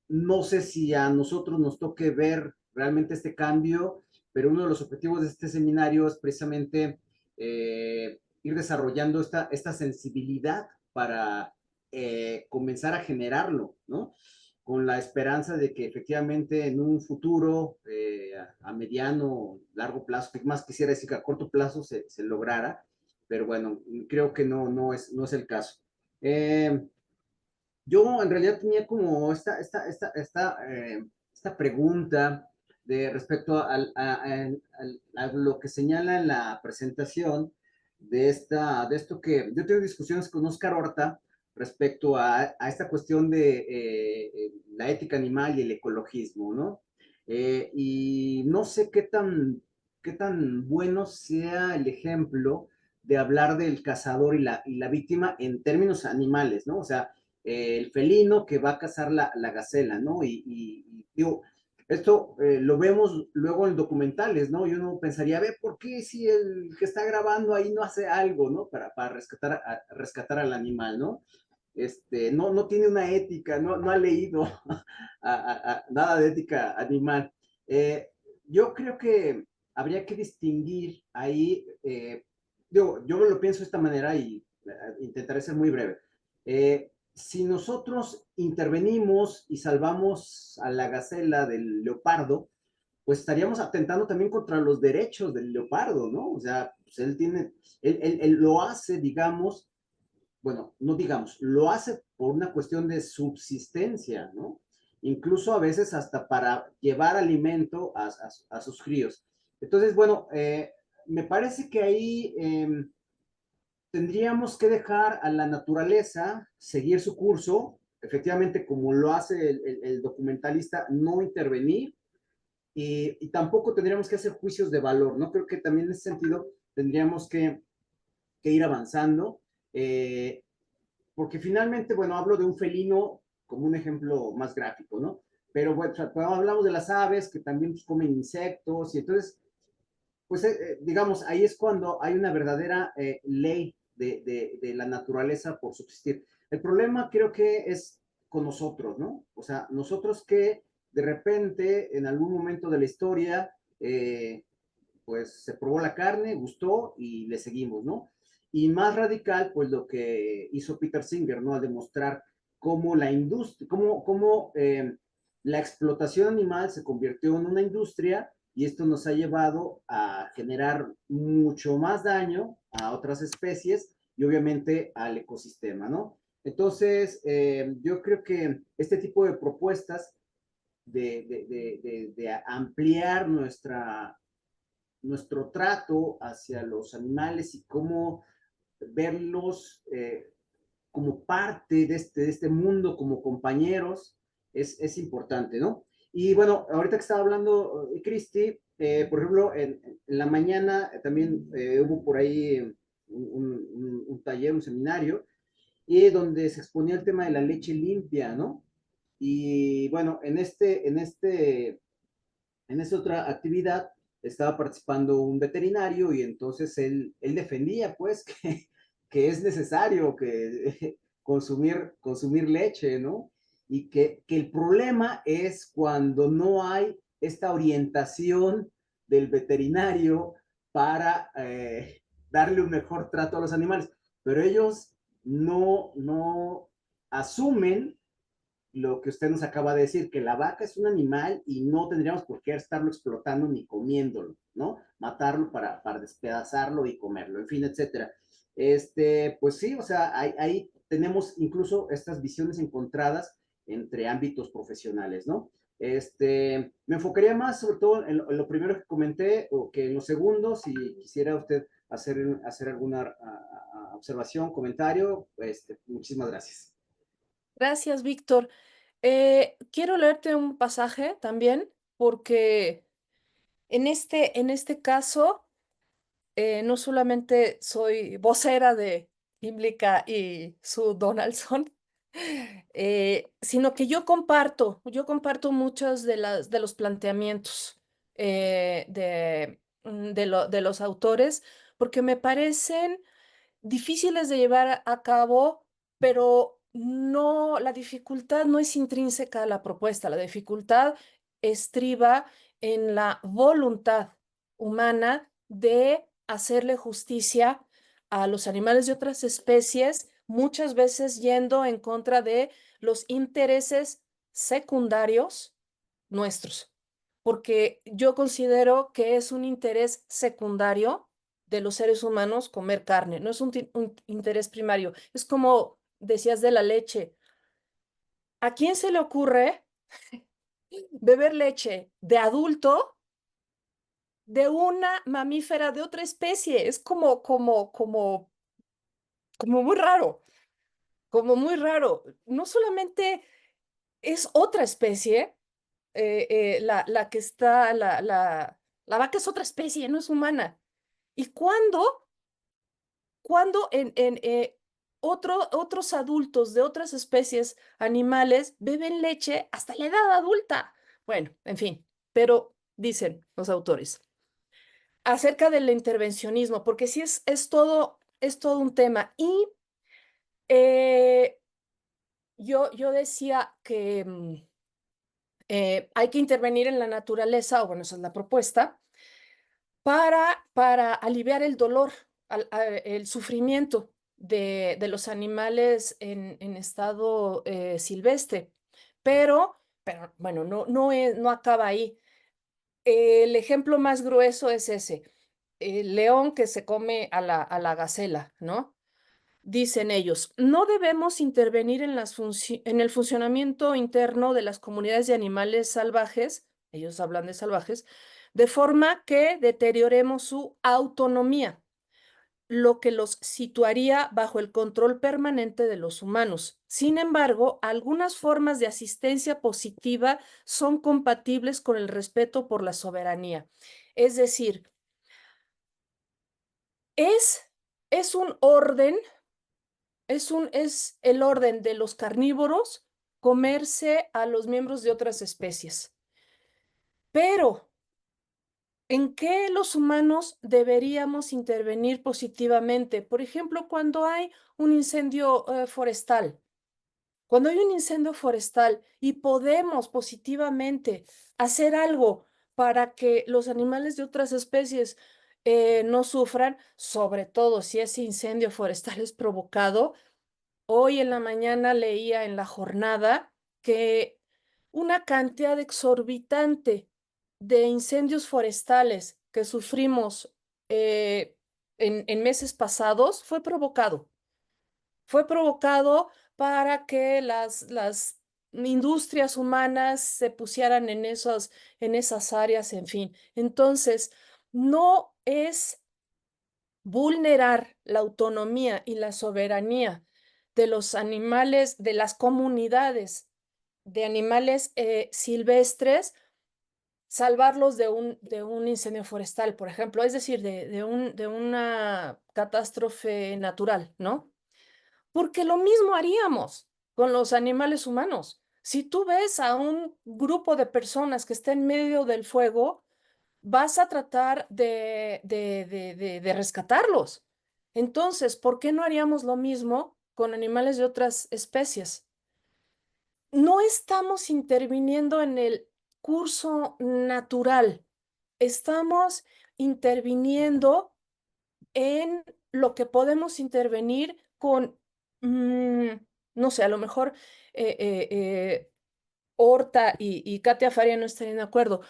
No sé si a nosotros nos toque ver realmente este cambio, pero uno de los objetivos de este seminario es precisamente ir desarrollando esta sensibilidad para comenzar a generarlo, ¿no? Con la esperanza de que efectivamente en un futuro a mediano, largo plazo, que más quisiera decir que a corto plazo se lograra, pero bueno, creo que no es el caso. yo en realidad tenía como esta pregunta de respecto a lo que señala en la presentación de esto que yo tengo discusiones con Oscar Horta respecto a esta cuestión de la ética animal y el ecologismo, ¿no? Y no sé qué tan bueno sea el ejemplo de hablar del cazador y la víctima en términos animales, ¿no? O sea, el felino que va a cazar la gacela, ¿no? Digo, esto lo vemos luego en documentales, ¿no? Y uno pensaría, ve, ¿por qué si el que está grabando ahí no hace algo, ¿no? Para rescatar al animal, ¿no? No tiene una ética, no ha leído nada de ética animal. Yo creo que habría que distinguir ahí, yo lo pienso de esta manera y intentaré ser muy breve. Si nosotros intervenimos y salvamos a la gacela del leopardo, pues estaríamos atentando también contra los derechos del leopardo, ¿no? O sea, pues él lo hace, digamos, bueno, no digamos, lo hace por una cuestión de subsistencia, ¿no? Incluso a veces hasta para llevar alimento a sus críos. Entonces, bueno, me parece que ahí tendríamos que dejar a la naturaleza seguir su curso, efectivamente, como lo hace el documentalista, no intervenir y tampoco tendríamos que hacer juicios de valor, ¿no? Creo que también en ese sentido tendríamos que ir avanzando. Porque finalmente, bueno, hablo de un felino como un ejemplo más gráfico, ¿no? Pero bueno, hablamos de las aves que también pues, comen insectos y entonces, pues digamos, ahí es cuando hay una verdadera ley de la naturaleza por subsistir. El problema creo que es con nosotros, ¿no? O sea, nosotros que de repente en algún momento de la historia pues se probó la carne, gustó y le seguimos, ¿no? Y más radical, pues lo que hizo Peter Singer, ¿no? Al demostrar cómo la industria, cómo la explotación animal se convirtió en una industria y esto nos ha llevado a generar mucho más daño a otras especies y obviamente al ecosistema, ¿no? Entonces, yo creo que este tipo de propuestas de ampliar nuestro trato hacia los animales y cómo verlos como parte de este mundo, como compañeros, es importante, ¿no? Y bueno, ahorita que estaba hablando Cristi, por ejemplo, en la mañana también hubo por ahí un taller, un seminario, y donde se exponía el tema de la leche limpia, ¿no? Y bueno, en esta otra actividad estaba participando un veterinario y entonces él defendía pues que es necesario que consumir leche, ¿no? Y que el problema es cuando no hay esta orientación del veterinario para darle un mejor trato a los animales. Pero ellos no asumen lo que usted nos acaba de decir, que la vaca es un animal y no tendríamos por qué estarlo explotando ni comiéndolo, ¿no? Matarlo para despedazarlo y comerlo, en fin, etcétera. Pues sí, o sea, ahí tenemos incluso estas visiones encontradas entre ámbitos profesionales, ¿no? Me enfocaría más sobre todo en lo primero que comenté o que en los segundos, si quisiera usted hacer alguna observación, comentario, muchísimas gracias. Gracias, Víctor. Quiero leerte un pasaje también, porque en este caso, no solamente soy vocera de Imblica y Sue Donaldson, sino que yo comparto muchos de los planteamientos de los autores, porque me parecen difíciles de llevar a cabo, pero no, la dificultad no es intrínseca a la propuesta, la dificultad estriba en la voluntad humana de hacerle justicia a los animales de otras especies, muchas veces yendo en contra de los intereses secundarios nuestros, porque yo considero que es un interés secundario de los seres humanos comer carne, no es un interés primario. Es como decías de la leche. ¿A quién se le ocurre beber leche de adulto de una mamífera de otra especie? Es como muy raro, como muy raro. No solamente es otra especie, la que está, la vaca es otra especie, no es humana. ¿Y cuándo otros adultos de otras especies animales beben leche hasta la edad adulta? Bueno, en fin, pero dicen los autores acerca del intervencionismo, porque sí es todo un tema. Y yo decía que hay que intervenir en la naturaleza, o bueno, esa es la propuesta, para aliviar el dolor, el sufrimiento de los animales en estado silvestre. Pero bueno, no acaba ahí. El ejemplo más grueso es ese, el león que se come a la gacela, ¿no? Dicen ellos, no debemos intervenir en el funcionamiento interno de las comunidades de animales salvajes, ellos hablan de salvajes, de forma que deterioremos su autonomía, lo que los situaría bajo el control permanente de los humanos. Sin embargo, algunas formas de asistencia positiva son compatibles con el respeto por la soberanía. Es decir, es, es un orden. Es el orden de los carnívoros comerse a los miembros de otras especies. Pero, ¿en qué los humanos deberíamos intervenir positivamente? Por ejemplo, cuando hay un incendio forestal. Cuando hay un incendio forestal y podemos positivamente hacer algo para que los animales de otras especies no sufran, sobre todo si ese incendio forestal es provocado. Hoy en la mañana leía en la jornada que una cantidad exorbitante de incendios forestales que sufrimos en meses pasados fue provocado para que las industrias humanas se pusieran en esas áreas, en fin. Entonces, no es vulnerar la autonomía y la soberanía de los animales, de las comunidades de animales silvestres, salvarlos de un incendio forestal, por ejemplo, es decir, de una catástrofe natural, ¿no? Porque lo mismo haríamos con los animales humanos. Si tú ves a un grupo de personas que está en medio del fuego, vas a tratar de rescatarlos. Entonces, ¿por qué no haríamos lo mismo con animales de otras especies? No estamos interviniendo en el curso natural, estamos interviniendo en lo que podemos intervenir con, mm, no sé, a lo mejor Horta y Katia Faria no estarían de acuerdo,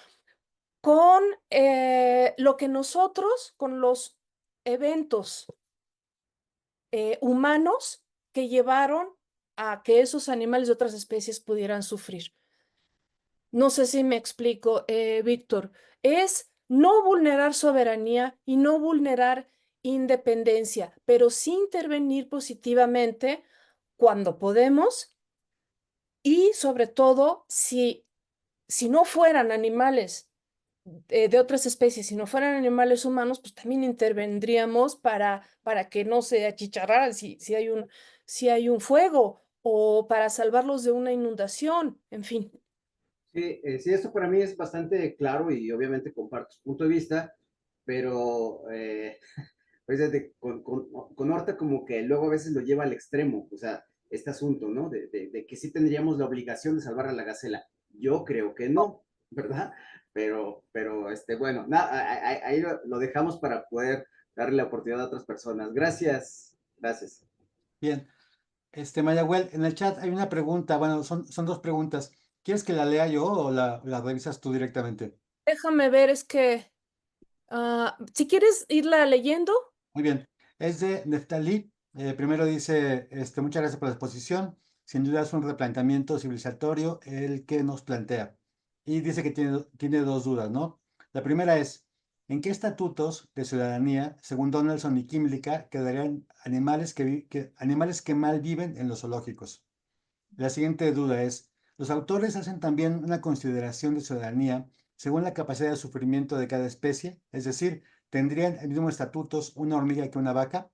con lo que nosotros, con los eventos humanos que llevaron a que esos animales de otras especies pudieran sufrir. No sé si me explico, Víctor. Es no vulnerar soberanía y no vulnerar independencia, pero sí intervenir positivamente cuando podemos y sobre todo si no fueran animales de otras especies, si no fueran animales humanos, pues también intervendríamos para que no se achicharraran si hay un fuego o para salvarlos de una inundación, en fin. Sí, sí, esto para mí es bastante claro y obviamente comparto su punto de vista, pero pues con Horta como que luego a veces lo lleva al extremo, o sea, este asunto, ¿no? De que sí tendríamos la obligación de salvar a la gacela. Yo creo que no, ¿verdad? Bueno, ahí lo dejamos para poder darle la oportunidad a otras personas. Gracias, gracias. Bien, Mayagüel, en el chat hay una pregunta, bueno, son dos preguntas. ¿Quieres que la lea yo o la revisas tú directamente? Déjame ver, es que si quieres irla leyendo. Muy bien, es de Neftalí. Primero dice, muchas gracias por la exposición. sin duda es un replanteamiento civilizatorio el que nos plantea. Y dice que tiene dos dudas, ¿no? La primera es, ¿en qué estatutos de ciudadanía, según Donaldson y Kimlicka, quedarían animales que mal viven en los zoológicos? La siguiente duda es, los autores hacen también una consideración de ciudadanía según la capacidad de sufrimiento de cada especie, es decir, ¿tendrían el mismo estatutos una hormiga que una vaca?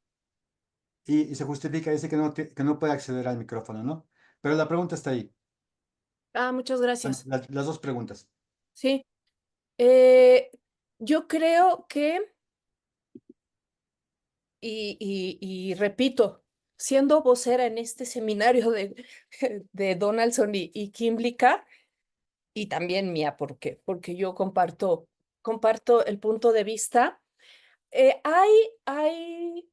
Y se justifica, dice que no puede acceder al micrófono, ¿no? Pero la pregunta está ahí. Muchas Bueno, gracias. las dos preguntas. Sí, eh, yo creo que, y repito, siendo vocera en este seminario de Donaldson y Kimlicka, y también mía, porque yo comparto el punto de vista, hay,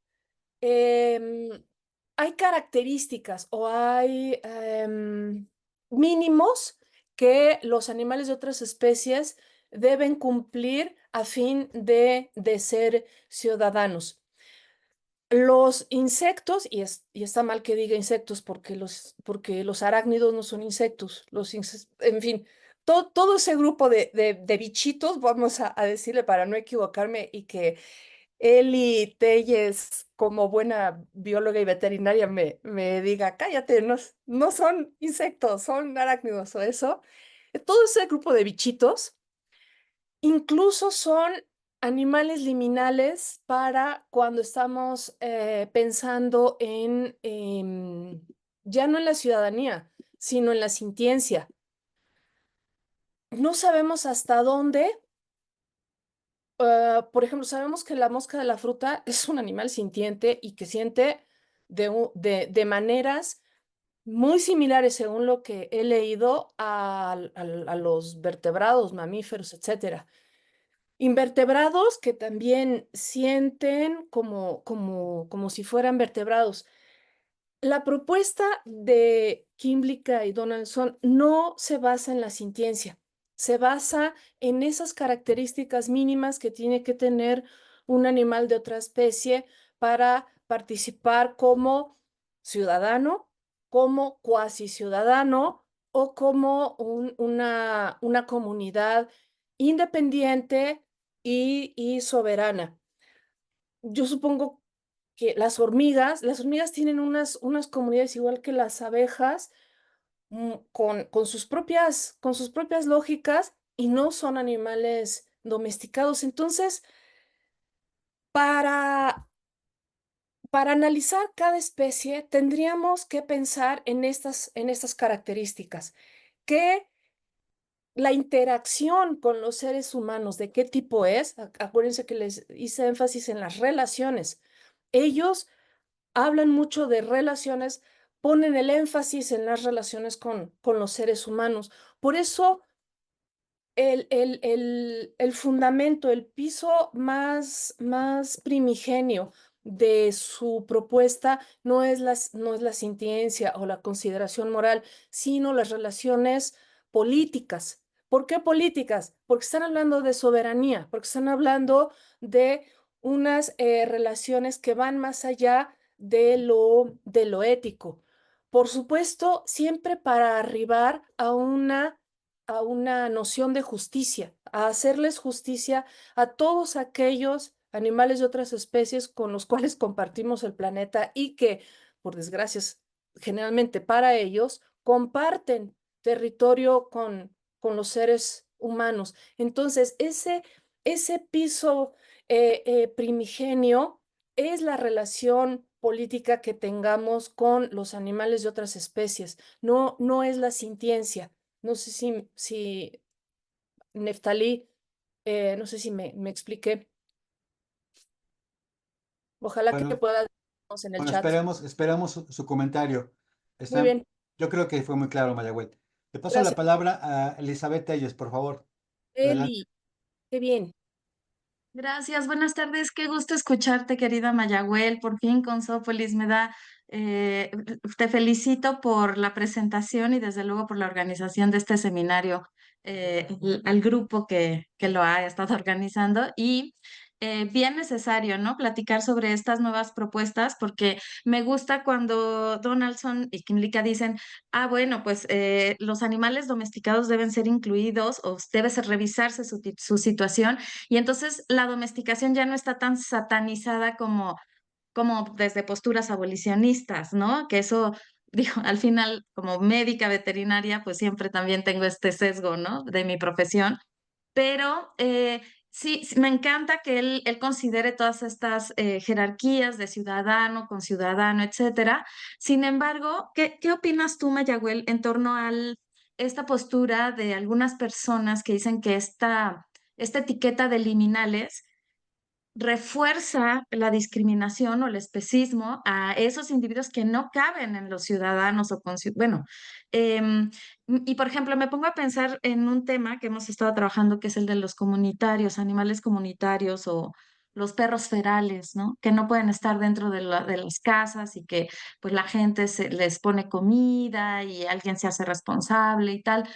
em, hay características o hay mínimos que los animales de otras especies deben cumplir a fin de ser ciudadanos. Los insectos, y está mal que diga insectos porque los arácnidos no son insectos, en fin, todo ese grupo de bichitos, vamos a decirle para no equivocarme y que Eli Telles, como buena bióloga y veterinaria, me diga, cállate, no son insectos, son arácnidos o eso. Todo ese grupo de bichitos incluso son animales liminales para cuando estamos pensando ya no en la ciudadanía, sino en la sintiencia. No sabemos hasta dónde, por ejemplo, sabemos que la mosca de la fruta es un animal sintiente y que siente de maneras muy similares, según lo que he leído, a los vertebrados, mamíferos, etcétera. Invertebrados que también sienten como si fueran vertebrados. La propuesta de Kimlicka y Donaldson no se basa en la sintiencia, se basa en esas características mínimas que tiene que tener un animal de otra especie para participar como ciudadano, como cuasi ciudadano o como una comunidad independiente y soberana. Yo supongo que las hormigas tienen unas comunidades igual que las abejas, con sus propias lógicas y no son animales domesticados. Entonces, para, para analizar cada especie, tendríamos que pensar en estas características, que la interacción con los seres humanos, ¿de qué tipo es? Acuérdense que les hice énfasis en las relaciones. Ellos hablan mucho de relaciones, ponen el énfasis en las relaciones con los seres humanos. Por eso el fundamento, el piso más primigenio de su propuesta no es la sintiencia o la consideración moral, sino las relaciones políticas. ¿Por qué políticas? Porque están hablando de soberanía, porque están hablando de unas relaciones que van más allá de lo ético. Por supuesto, siempre para arribar a una noción de justicia, a hacerles justicia a todos aquellos animales de otras especies con los cuales compartimos el planeta y que, por desgracia, generalmente para ellos, comparten territorio con los seres humanos. Entonces, ese piso primigenio es la relación política que tengamos con los animales de otras especies, no es la sintiencia. No sé si Neftalí, no sé si me expliqué. Ojalá que Bueno, pueda decirnos en el bueno, chat. esperamos su comentario. Muy Está, bien, yo creo que fue muy claro, Mayagüel. Le paso la gracias. palabra a Elizabeth Telles, por favor. Adelante. Eli, qué bien. Gracias, buenas tardes. Qué gusto escucharte, querida Mayagüel. Por fin con Zópolis eh, te felicito por la presentación y desde luego por la organización de este seminario, al grupo que lo ha estado organizando. Y bien necesario, ¿no? Platicar sobre estas nuevas propuestas, porque me gusta cuando Donaldson y Kimlicka dicen, ah, bueno, pues los animales domesticados deben ser incluidos o debe ser revisarse su situación, y entonces la domesticación ya no está tan satanizada como desde posturas abolicionistas, ¿no? Que eso, digo, al final, como médica veterinaria, pues siempre también tengo este sesgo, ¿no? De mi profesión, pero sí, sí, me encanta que él considere todas estas jerarquías de ciudadano con ciudadano, etcétera. Sin embargo, ¿qué opinas tú, Mayagüel, en torno a esta postura de algunas personas que dicen que esta etiqueta de liminales refuerza la discriminación o el especismo a esos individuos que no caben en los ciudadanos o bueno, y por ejemplo, me pongo a pensar en un tema que hemos estado trabajando, que es el de los comunitarios, animales comunitarios o los perros ferales, ¿no? Que no pueden estar dentro de las casas y que pues la gente les pone comida y alguien se hace responsable y tal.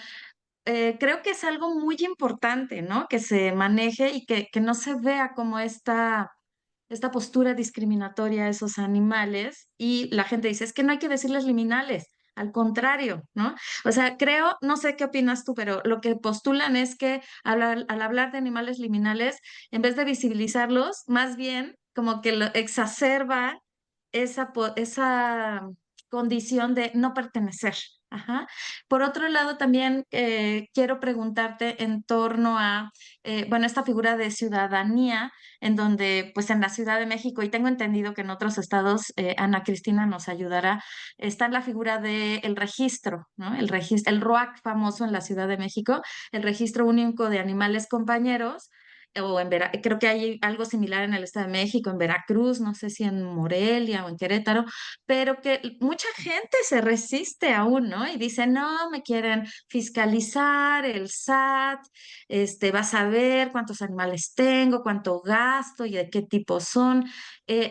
Creo que es algo muy importante, ¿no? Que se maneje y que no se vea como esta postura discriminatoria a esos animales, y la gente dice, es que no hay que decirles liminales, al contrario, ¿no? O sea, creo, no sé qué opinas tú, pero lo que postulan es que al hablar de animales liminales, en vez de visibilizarlos, más bien como que lo exacerba esa condición de no pertenecer. Ajá. Por otro lado, también quiero preguntarte en torno a, bueno, esta figura de ciudadanía, en donde, pues en la Ciudad de México, y tengo entendido que en otros estados, Ana Cristina nos ayudará, está la figura del registro, ¿no? El ROAC famoso en la Ciudad de México, el Registro Único de Animales Compañeros, o creo que hay algo similar en el Estado de México, en Veracruz, no sé si en Morelia o en Querétaro, pero que mucha gente se resiste aún, ¿no? Y dice, no, me quieren fiscalizar, el SAT, vas a ver cuántos animales tengo, cuánto gasto y de qué tipo son.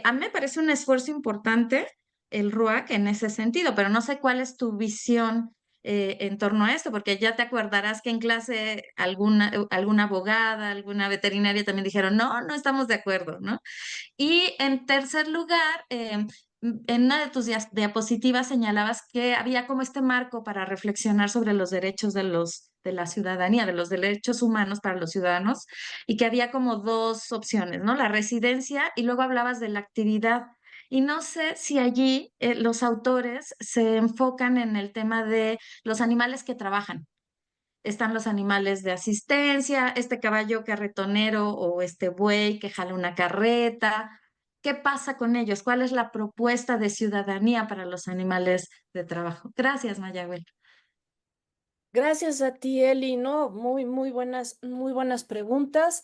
A mí me parece un esfuerzo importante el RUAC en ese sentido, pero no sé cuál es tu visión en torno a esto, porque ya te acordarás que en clase alguna abogada, alguna veterinaria también dijeron, no, no estamos de acuerdo, ¿no? Y en tercer lugar, en una de tus diapositivas señalabas que había como este marco para reflexionar sobre los derechos de la ciudadanía, de los derechos humanos para los ciudadanos, y que había como dos opciones, ¿no? La residencia, y luego hablabas de la actividad. Y no sé si allí los autores se enfocan en el tema de los animales que trabajan. Están los animales de asistencia, este caballo carretonero o este buey que jala una carreta. ¿Qué pasa con ellos? ¿Cuál es la propuesta de ciudadanía para los animales de trabajo? Gracias, Mayagüel. Gracias a ti, Eli, ¿no? Muy buenas preguntas.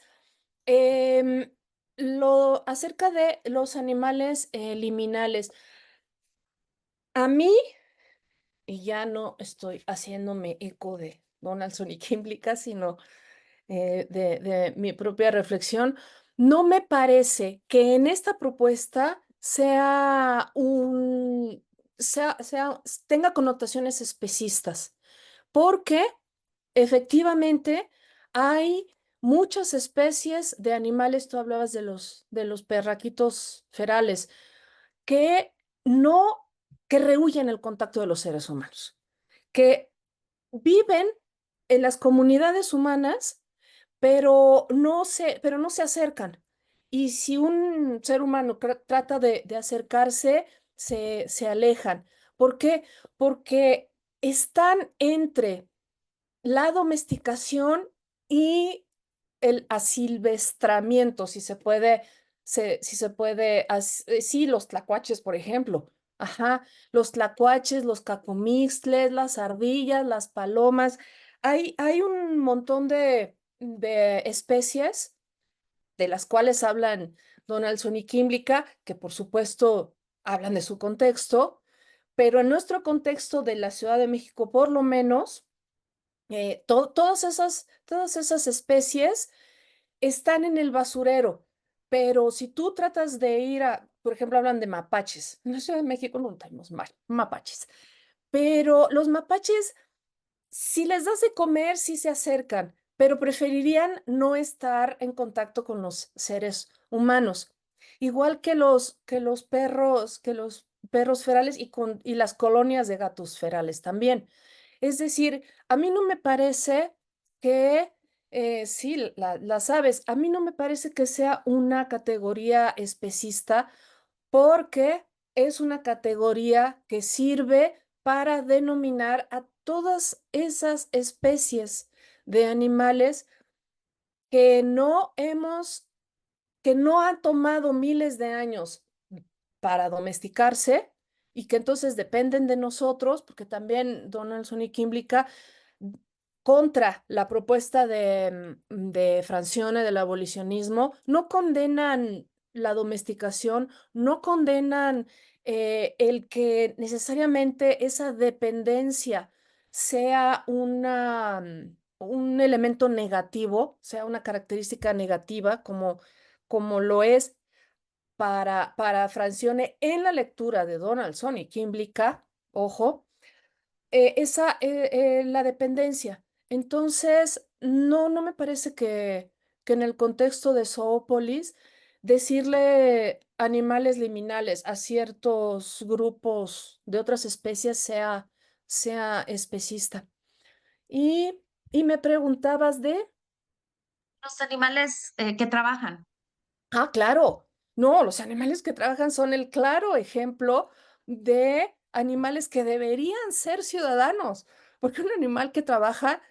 Acerca de los animales liminales, a mí, y ya no estoy haciéndome eco de Donaldson y Kimlicka, sino de mi propia reflexión, no me parece que en esta propuesta tenga connotaciones especistas, porque efectivamente hay muchas especies de animales. Tú hablabas de los perraquitos ferales, que no, que rehúyen el contacto de los seres humanos, que viven en las comunidades humanas, pero no se acercan. Y si un ser humano trata de acercarse, se alejan. ¿Por qué? Porque están entre la domesticación y el asilvestramiento, si se puede, sí, los tlacuaches, por ejemplo. Ajá, los tlacuaches, los cacomixtles, las ardillas, las palomas. Hay un montón de especies de las cuales hablan Donaldson y Kimlicka, que por supuesto hablan de su contexto, pero en nuestro contexto de la Ciudad de México, por lo menos, todas esas especies están en el basurero, pero si tú tratas de ir por ejemplo, hablan de mapaches. En la Ciudad de México no tenemos mapaches, pero los mapaches, si les das de comer, sí se acercan, pero preferirían no estar en contacto con los seres humanos. Igual que los perros ferales y las colonias de gatos ferales también. Es decir, a mí no me parece que, sí, las aves, a mí no me parece que sea una categoría especista porque es una categoría que sirve para denominar a todas esas especies de animales que que no han tomado miles de años para domesticarse y que entonces dependen de nosotros, porque también Donaldson y Kimblica, contra la propuesta de Francione del abolicionismo, no condenan la domesticación, no condenan el que necesariamente esa dependencia sea un elemento negativo, sea una característica negativa, como lo es para Francione en la lectura de Donaldson y Kimblica, ojo, la dependencia. Entonces, no me parece que en el contexto de Zoópolis decirle animales liminales a ciertos grupos de otras especies sea especista. Y, y me preguntabas de... Los animales que trabajan. Ah, claro. No, los animales que trabajan son el claro ejemplo de animales que deberían ser ciudadanos, porque un animal que trabaja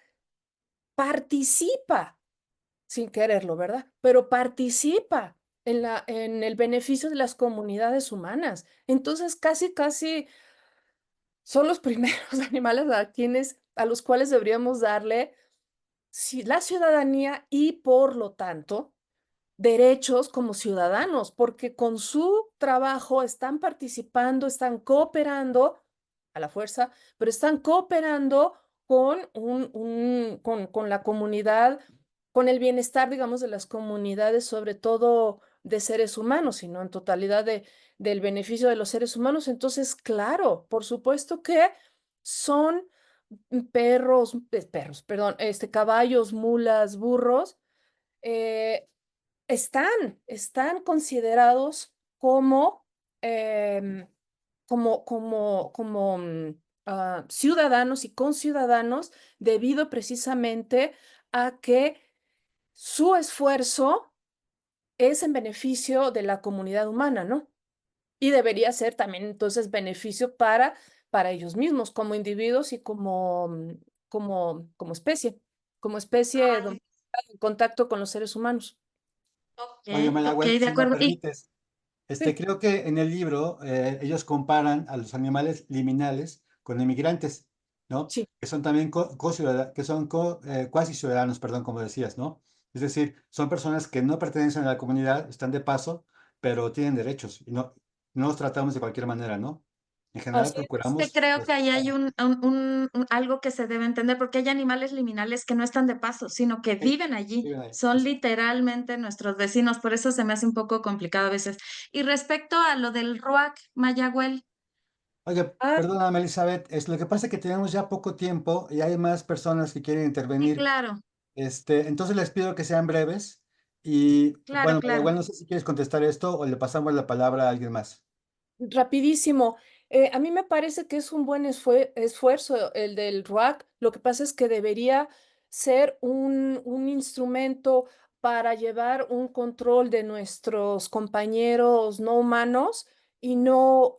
participa, sin quererlo, ¿verdad? Pero participa en el beneficio de las comunidades humanas. Entonces, casi son los primeros animales a los cuales deberíamos darle la ciudadanía y, por lo tanto, derechos como ciudadanos, porque con su trabajo están participando, están cooperando a la fuerza, pero están cooperando con la comunidad, con el bienestar, digamos, de las comunidades, sobre todo de seres humanos, sino en totalidad del beneficio de los seres humanos. Entonces, claro, por supuesto que son perdón, caballos, mulas, burros, eh, están considerados em, como ciudadanos y conciudadanos debido precisamente a que su esfuerzo es en beneficio de la comunidad humana, ¿no? Y debería ser también entonces beneficio para ellos mismos como individuos y como especie Ay, en contacto con los seres humanos. ok, Oye, ok, Mayagüel, de si me acuerdo. Y permites, Sí, creo que en el libro ellos comparan a los animales liminales con inmigrantes, ¿no? sí. Que son también cuasi ciudadanos, perdón, como decías, ¿no? Es decir, son personas que no pertenecen a la comunidad, están de paso, pero tienen derechos y no los tratamos de cualquier manera, ¿no? En general Así es que procuramos creo que ahí hay respetar. algo que se debe entender, porque hay animales liminales que no están de paso, sino que Sí, viven allí. viven ahí. Son literalmente nuestros vecinos, por eso se me hace un poco complicado a veces. Y respecto a lo del RUAC, Mayagüel, Oye, Ah, perdóname, Elizabeth, lo que pasa es que tenemos ya poco tiempo y hay más personas que quieren sí, intervenir. claro, Entonces les pido que sean breves y claro, bueno, claro. igual no sé si quieres contestar esto o le pasamos la palabra a alguien más. rapidísimo. A mí me parece que es un buen esfuerzo el del RUAC. Lo que pasa es que debería ser un instrumento para llevar un control de nuestros compañeros no humanos y no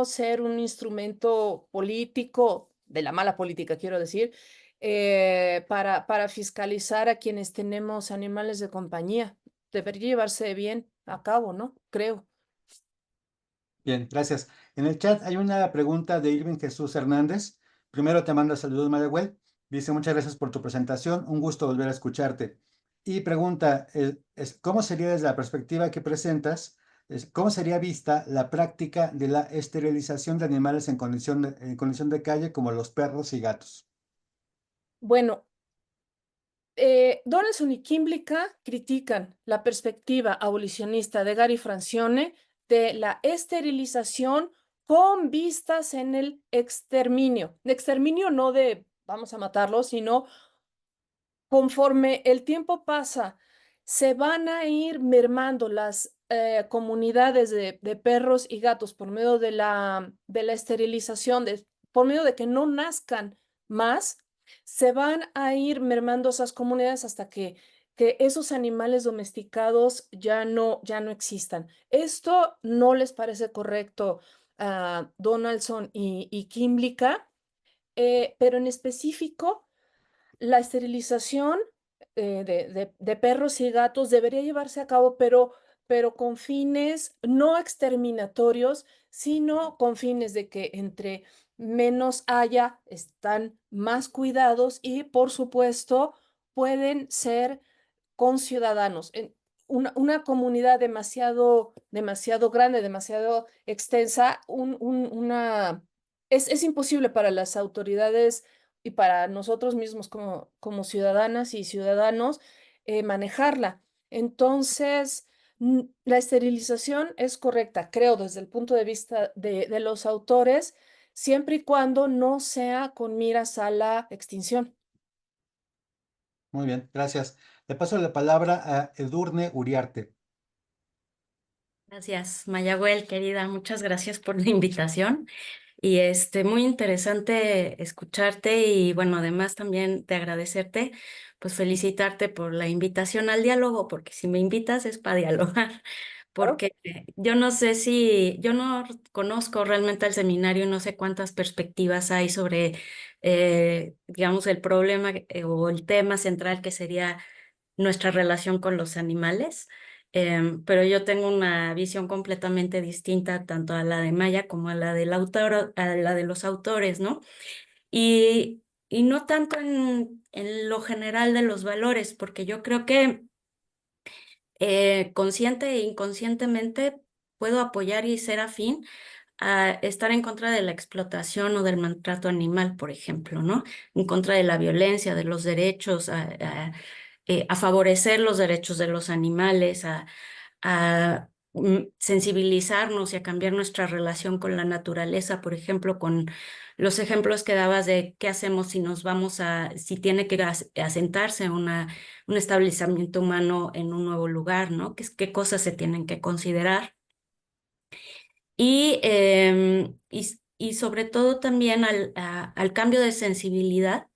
ser un instrumento político, de la mala política, quiero decir, para fiscalizar a quienes tenemos animales de compañía. Debería llevarse bien a cabo, ¿no? Creo. Bien, gracias. En el chat hay una pregunta de Irving Jesús Hernández. Primero te manda saludos, Mayagüel. Dice, muchas gracias por tu presentación, un gusto volver a escucharte. Y pregunta, ¿cómo sería desde la perspectiva que presentas, cómo sería vista la práctica de la esterilización de animales en condición de calle como los perros y gatos? Bueno, Donaldson y Kimblica critican la perspectiva abolicionista de Gary Francione de la esterilización con vistas en el exterminio. Exterminio no de vamos a matarlos, sino conforme el tiempo pasa, se van a ir mermando las comunidades de perros y gatos por medio de la esterilización, por medio de que no nazcan más, se van a ir mermando esas comunidades hasta que esos animales domesticados ya no existan. ¿Esto no les parece correcto a Donaldson y Kimlicka? Pero en específico, la esterilización de perros y gatos debería llevarse a cabo, pero con fines no exterminatorios, sino con fines de que entre menos haya, están más cuidados y, por supuesto, pueden ser conciudadanos. Una comunidad demasiado grande, demasiado extensa, es imposible para las autoridades y para nosotros mismos como ciudadanas y ciudadanos manejarla. Entonces, la esterilización es correcta, creo, desde el punto de vista de los autores, siempre y cuando no sea con miras a la extinción. Muy bien, gracias. Le paso la palabra a Edurne Uriarte. Gracias, Mayagüel, querida, muchas gracias por la invitación y muy interesante escucharte y bueno, además también de agradecerte, pues felicitarte por la invitación al diálogo, porque si me invitas es para dialogar, Claro. porque yo no conozco realmente el seminario, no sé cuántas perspectivas hay sobre, digamos, el problema o el tema central que sería nuestra relación con los animales. Pero yo tengo una visión completamente distinta tanto a la de Maya como a la del autor, a la de los autores, ¿no? Y no tanto en lo general de los valores, porque yo creo que consciente e inconscientemente puedo apoyar y ser afín a estar en contra de la explotación o del maltrato animal, por ejemplo, ¿no? En contra de la violencia, de los derechos, a favorecer los derechos de los animales, a sensibilizarnos y a cambiar nuestra relación con la naturaleza, por ejemplo, con los ejemplos que dabas de qué hacemos si nos vamos si tiene que asentarse un establecimiento humano en un nuevo lugar, ¿no? ¿Qué cosas se tienen que considerar? Y sobre todo también al cambio de sensibilidad.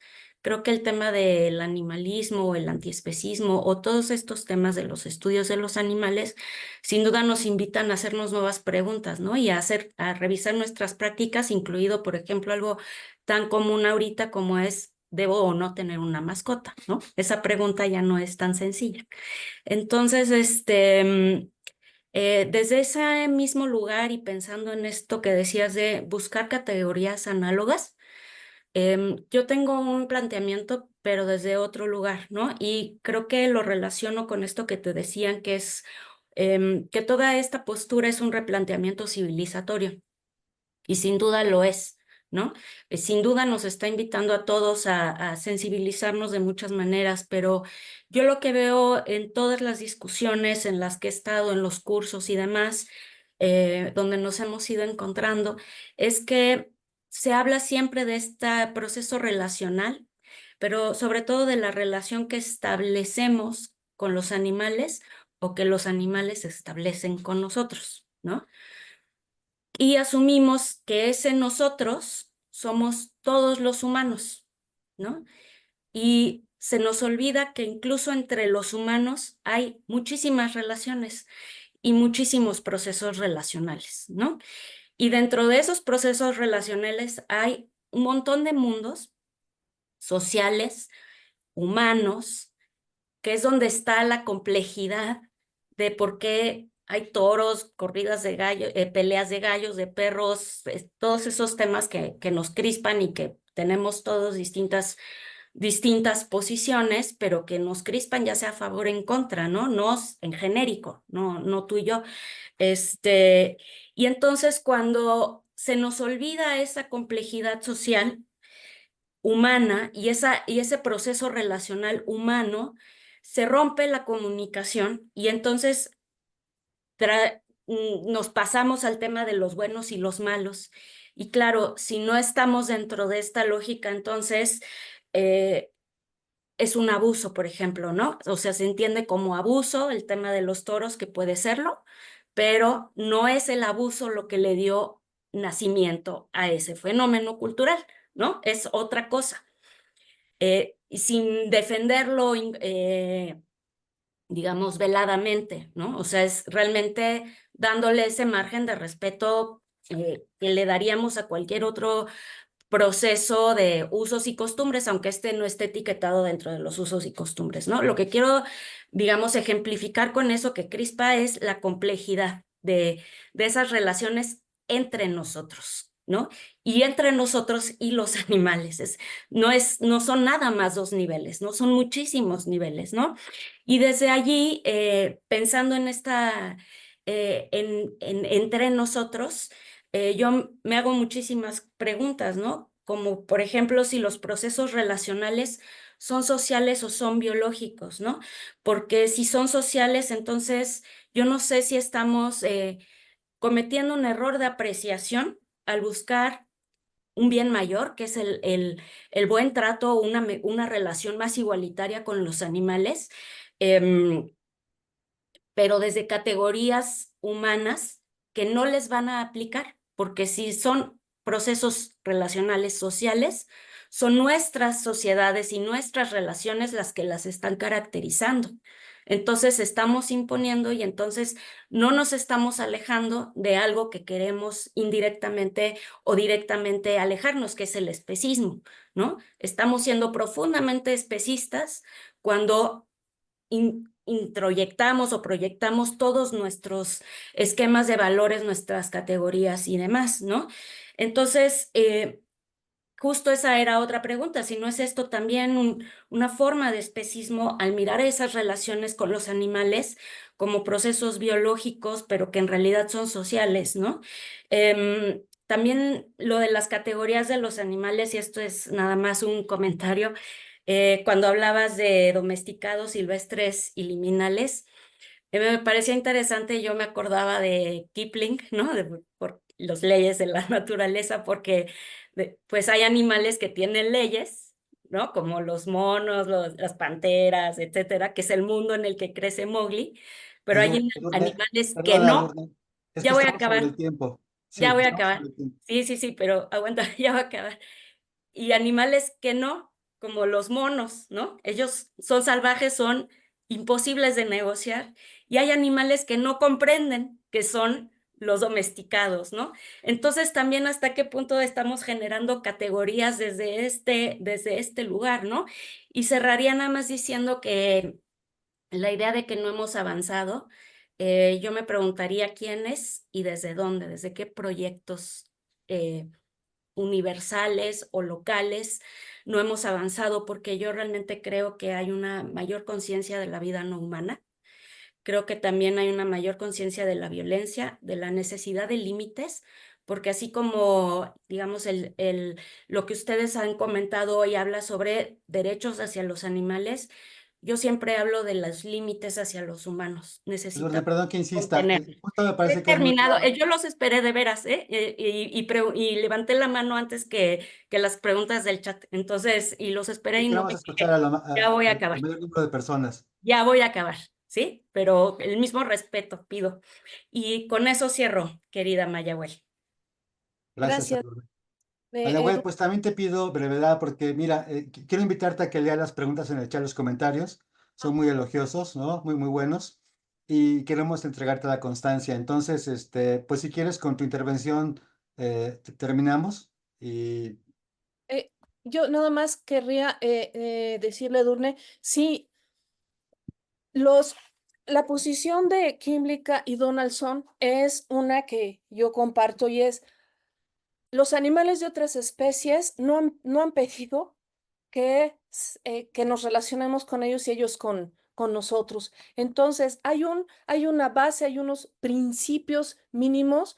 Creo que el tema del animalismo, el antiespecismo o todos estos temas de los estudios de los animales, sin duda nos invitan a hacernos nuevas preguntas, ¿no? Y a revisar nuestras prácticas, incluido, por ejemplo, algo tan común ahorita como es, ¿debo o no tener una mascota? ¿No? Esa pregunta ya no es tan sencilla. Entonces, desde ese mismo lugar y pensando en esto que decías de buscar categorías análogas, yo tengo un planteamiento, pero desde otro lugar, ¿no? Y creo que lo relaciono con esto que te decían, que es que toda esta postura es un replanteamiento civilizatorio, y sin duda lo es, ¿no? Sin duda nos está invitando a todos a sensibilizarnos de muchas maneras, pero yo lo que veo en todas las discusiones en las que he estado, en los cursos y demás, donde nos hemos ido encontrando, es que se habla siempre de este proceso relacional, pero sobre todo de la relación que establecemos con los animales o que los animales establecen con nosotros, ¿no? Y asumimos que ese nosotros somos todos los humanos, ¿no? Y se nos olvida que incluso entre los humanos hay muchísimas relaciones y muchísimos procesos relacionales, ¿no? Y dentro de esos procesos relacionales hay un montón de mundos sociales, humanos, que es donde está la complejidad de por qué hay toros, corridas de gallos, peleas de gallos, de perros, todos esos temas que nos crispan y que tenemos todos distintas posiciones, pero que nos crispan ya sea a favor o en contra, ¿no? Nos en genérico, no tú y yo. Y entonces cuando se nos olvida esa complejidad social humana y ese proceso relacional humano, se rompe la comunicación y entonces nos pasamos al tema de los buenos y los malos. Y claro, si no estamos dentro de esta lógica, entonces es un abuso, por ejemplo, ¿no? O sea, se entiende como abuso el tema de los toros, que puede serlo, pero no es el abuso lo que le dio nacimiento a ese fenómeno cultural, ¿no? Es otra cosa. Y sin defenderlo, digamos, veladamente, ¿no? O sea, es realmente dándole ese margen de respeto que le daríamos a cualquier otro proceso de usos y costumbres, aunque este no esté etiquetado dentro de los usos y costumbres, ¿no? Lo que quiero, digamos, ejemplificar con eso que crispa es la complejidad de esas relaciones entre nosotros, ¿no? Y entre nosotros y los animales. No son nada más dos niveles, ¿no? Son muchísimos niveles, ¿no? Y desde allí, pensando en entre nosotros, yo me hago muchísimas preguntas, ¿no? Como, por ejemplo, si los procesos relacionales son sociales o son biológicos, ¿no? Porque si son sociales, entonces yo no sé si estamos cometiendo un error de apreciación al buscar un bien mayor, que es el buen trato, una relación más igualitaria con los animales. Em, pero desde categorías humanas que no les van a aplicar, porque si son procesos relacionales sociales, son nuestras sociedades y nuestras relaciones las que las están caracterizando. Entonces estamos imponiendo y entonces no nos estamos alejando de algo que queremos indirectamente o directamente alejarnos, que es el especismo, ¿no? Estamos siendo profundamente especistas cuando introyectamos o proyectamos todos nuestros esquemas de valores, nuestras categorías y demás, ¿no? Entonces, justo esa era otra pregunta, si no es esto también una forma de especismo al mirar esas relaciones con los animales como procesos biológicos, pero que en realidad son sociales, ¿no? También lo de las categorías de los animales, y esto es nada más un comentario, cuando hablabas de domesticados, silvestres y liminales, me parecía interesante, yo me acordaba de Kipling, ¿no? Por las leyes de la naturaleza, porque pues hay animales que tienen leyes, ¿no? Como los monos, las panteras, etcétera, que es el mundo en el que crece Mowgli, pero hay animales que Perdona, no. Edurne, es que Ya voy a estamos sobre acabar, el tiempo. ya Sí, voy a estamos sobre acabar. el tiempo. Sí, sí, sí, pero aguanta, ya va a acabar. Y animales que no, como los monos, ¿no? Ellos son salvajes, son imposibles de negociar. Y hay animales que no comprenden, que son los domesticados, ¿no? Entonces también hasta qué punto estamos generando categorías desde este lugar, ¿no? Y cerraría nada más diciendo que la idea de que no hemos avanzado, yo me preguntaría quiénes y desde dónde, desde qué proyectos universales o locales no hemos avanzado, porque yo realmente creo que hay una mayor conciencia de la vida no humana. Creo que también hay una mayor conciencia de la violencia, de la necesidad de límites, porque así como, digamos, lo que ustedes han comentado hoy habla sobre derechos hacia los animales, yo siempre hablo de los límites hacia los humanos. Edurne, Necesitamos perdón que insista, contener. justo me He parece que es muy terminado. claro. Yo los esperé de veras, ¿eh? Y levanté la mano antes que las preguntas del chat. Entonces, y los esperé Sí, y no queremos me escuchar a quedé. Ya voy a al acabar. mayor número de personas. Ya voy a acabar, ¿sí? Pero el mismo respeto pido. Y con eso cierro, querida Mayagüel. Gracias, Gracias. Edurne. Mayagüel, Edu. pues también te pido brevedad porque, mira, quiero invitarte a que leas las preguntas en el chat, los comentarios. Son muy elogiosos, ¿no? Muy, muy buenos. Y queremos entregarte la constancia. Entonces, pues si quieres, con tu intervención terminamos. Y Eh, yo nada más querría decirle, Edurne, sí, los, la posición de Kimlicka y Donaldson es una que yo comparto y es, los animales de otras especies no han pedido que nos relacionemos con ellos y ellos con nosotros. Entonces, hay una base, hay unos principios mínimos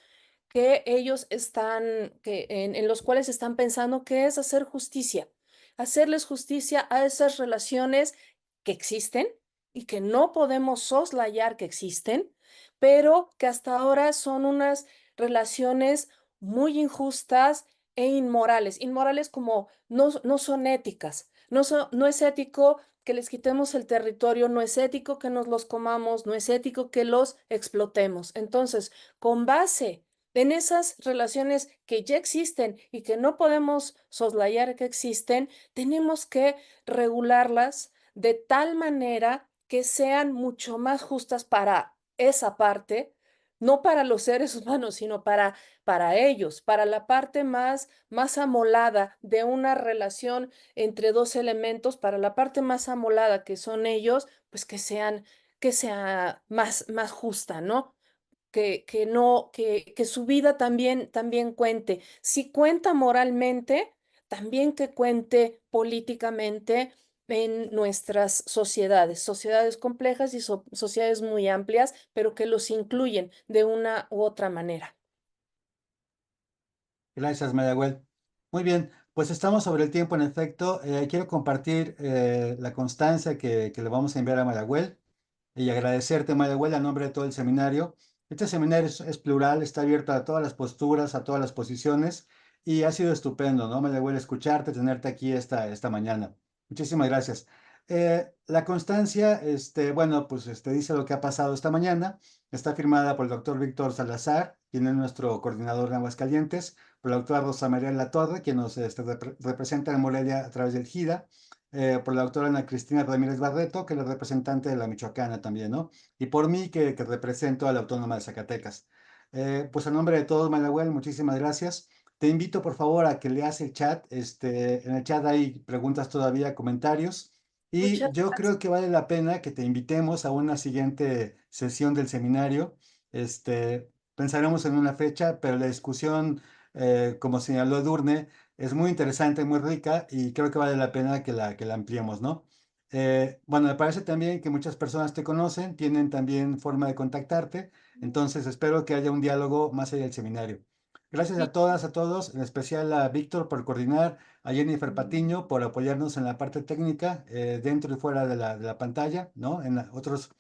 que ellos en los cuales están pensando que es hacer justicia, hacerles justicia a esas relaciones que existen y que no podemos soslayar que existen, pero que hasta ahora son unas relaciones muy injustas e inmorales. Inmorales como no son éticas, no es ético que les quitemos el territorio, no es ético que nos los comamos, no es ético que los explotemos. Entonces, con base en esas relaciones que ya existen y que no podemos soslayar que existen, tenemos que regularlas de tal manera que sean mucho más justas para esa parte, no para los seres humanos, sino para ellos, para la parte más amolada de una relación entre dos elementos, para la parte más amolada que son ellos, pues que sea más justa, ¿no? Que no, que su vida también cuente. Si cuenta moralmente, también que cuente políticamente en nuestras sociedades complejas y sociedades muy amplias, pero que los incluyen de una u otra manera. Gracias, Mayagüel. Muy bien, pues estamos sobre el tiempo en efecto. Quiero compartir la constancia que le vamos a enviar a Mayagüel y agradecerte, Mayagüel, a nombre de todo el seminario. Este seminario es plural, está abierto a todas las posturas, a todas las posiciones y ha sido estupendo, ¿no, Mayagüel? Escucharte, tenerte aquí esta mañana. Muchísimas gracias. La constancia, bueno, pues dice lo que ha pasado esta mañana. Está firmada por el doctor Víctor Salazar, quien es nuestro coordinador de Aguascalientes, por la doctora Rosa María Latorre, quien nos representa en Morelia a través del GIDA, por la doctora Ana Cristina Ramírez Barreto, que es la representante de la Michoacana también, ¿no? Y por mí, que represento a la Autónoma de Zacatecas. Pues a nombre de todos, Mayagüel, muchísimas gracias. Te invito, por favor, a que leas el chat. En el chat hay preguntas todavía, comentarios. Y Muchas yo gracias. creo que vale la pena que te invitemos a una siguiente sesión del seminario. Pensaremos en una fecha, pero la discusión, como señaló Edurne, es muy interesante, muy rica y creo que vale la pena que la ampliemos, ¿no? Bueno, me parece también que muchas personas te conocen, tienen también forma de contactarte, entonces espero que haya un diálogo más allá del seminario. Gracias a Sí, todas, a todos, en especial a Víctor por coordinar, a Jennifer Patiño por apoyarnos en la parte técnica, dentro y fuera de la pantalla, ¿no? En otras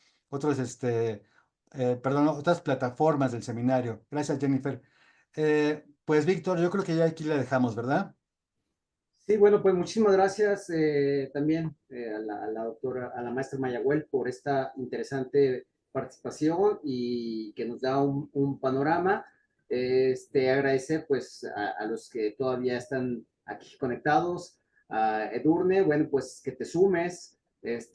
plataformas del seminario. Gracias, Jennifer. Pues Víctor, yo creo que ya aquí la dejamos, ¿verdad? Sí, bueno, pues muchísimas gracias también a la doctora, a la maestra Mayagüel por esta interesante participación y que nos da un panorama. Agradecer pues a los que todavía están aquí conectados, a Edurne, bueno, pues que te sumes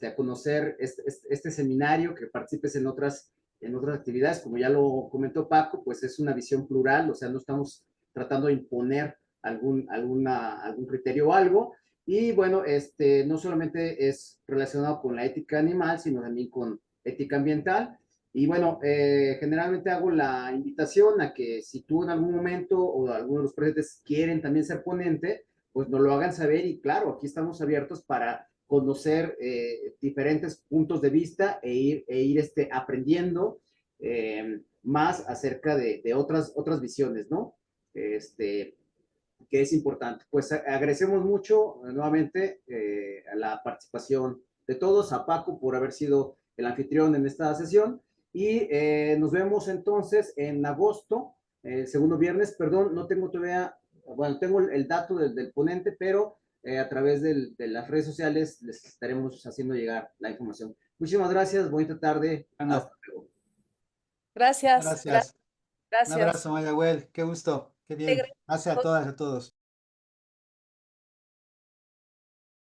a conocer este seminario, que participes en otras actividades, como ya lo comentó Paco, pues es una visión plural, o sea, no estamos tratando de imponer algún criterio o algo. Y bueno, no solamente es relacionado con la ética animal, sino también con ética ambiental. Y bueno, generalmente hago la invitación a que si tú en algún momento o alguno de los presentes quieren también ser ponente, pues nos lo hagan saber y claro, aquí estamos abiertos para conocer diferentes puntos de vista e ir aprendiendo más acerca de otras visiones, ¿no? Que es importante. Pues agradecemos mucho nuevamente a la participación de todos, a Paco por haber sido el anfitrión en esta sesión y nos vemos entonces en agosto, el segundo viernes, perdón, no tengo todavía, bueno, tengo el dato del ponente, pero a través de las redes sociales les estaremos haciendo llegar la información. Muchísimas gracias, bonita tarde, Bueno, hasta luego. gracias, gracias. Un gracias. abrazo, Mayagüel. Qué gusto. Qué bien. Gracias a todas y a todos.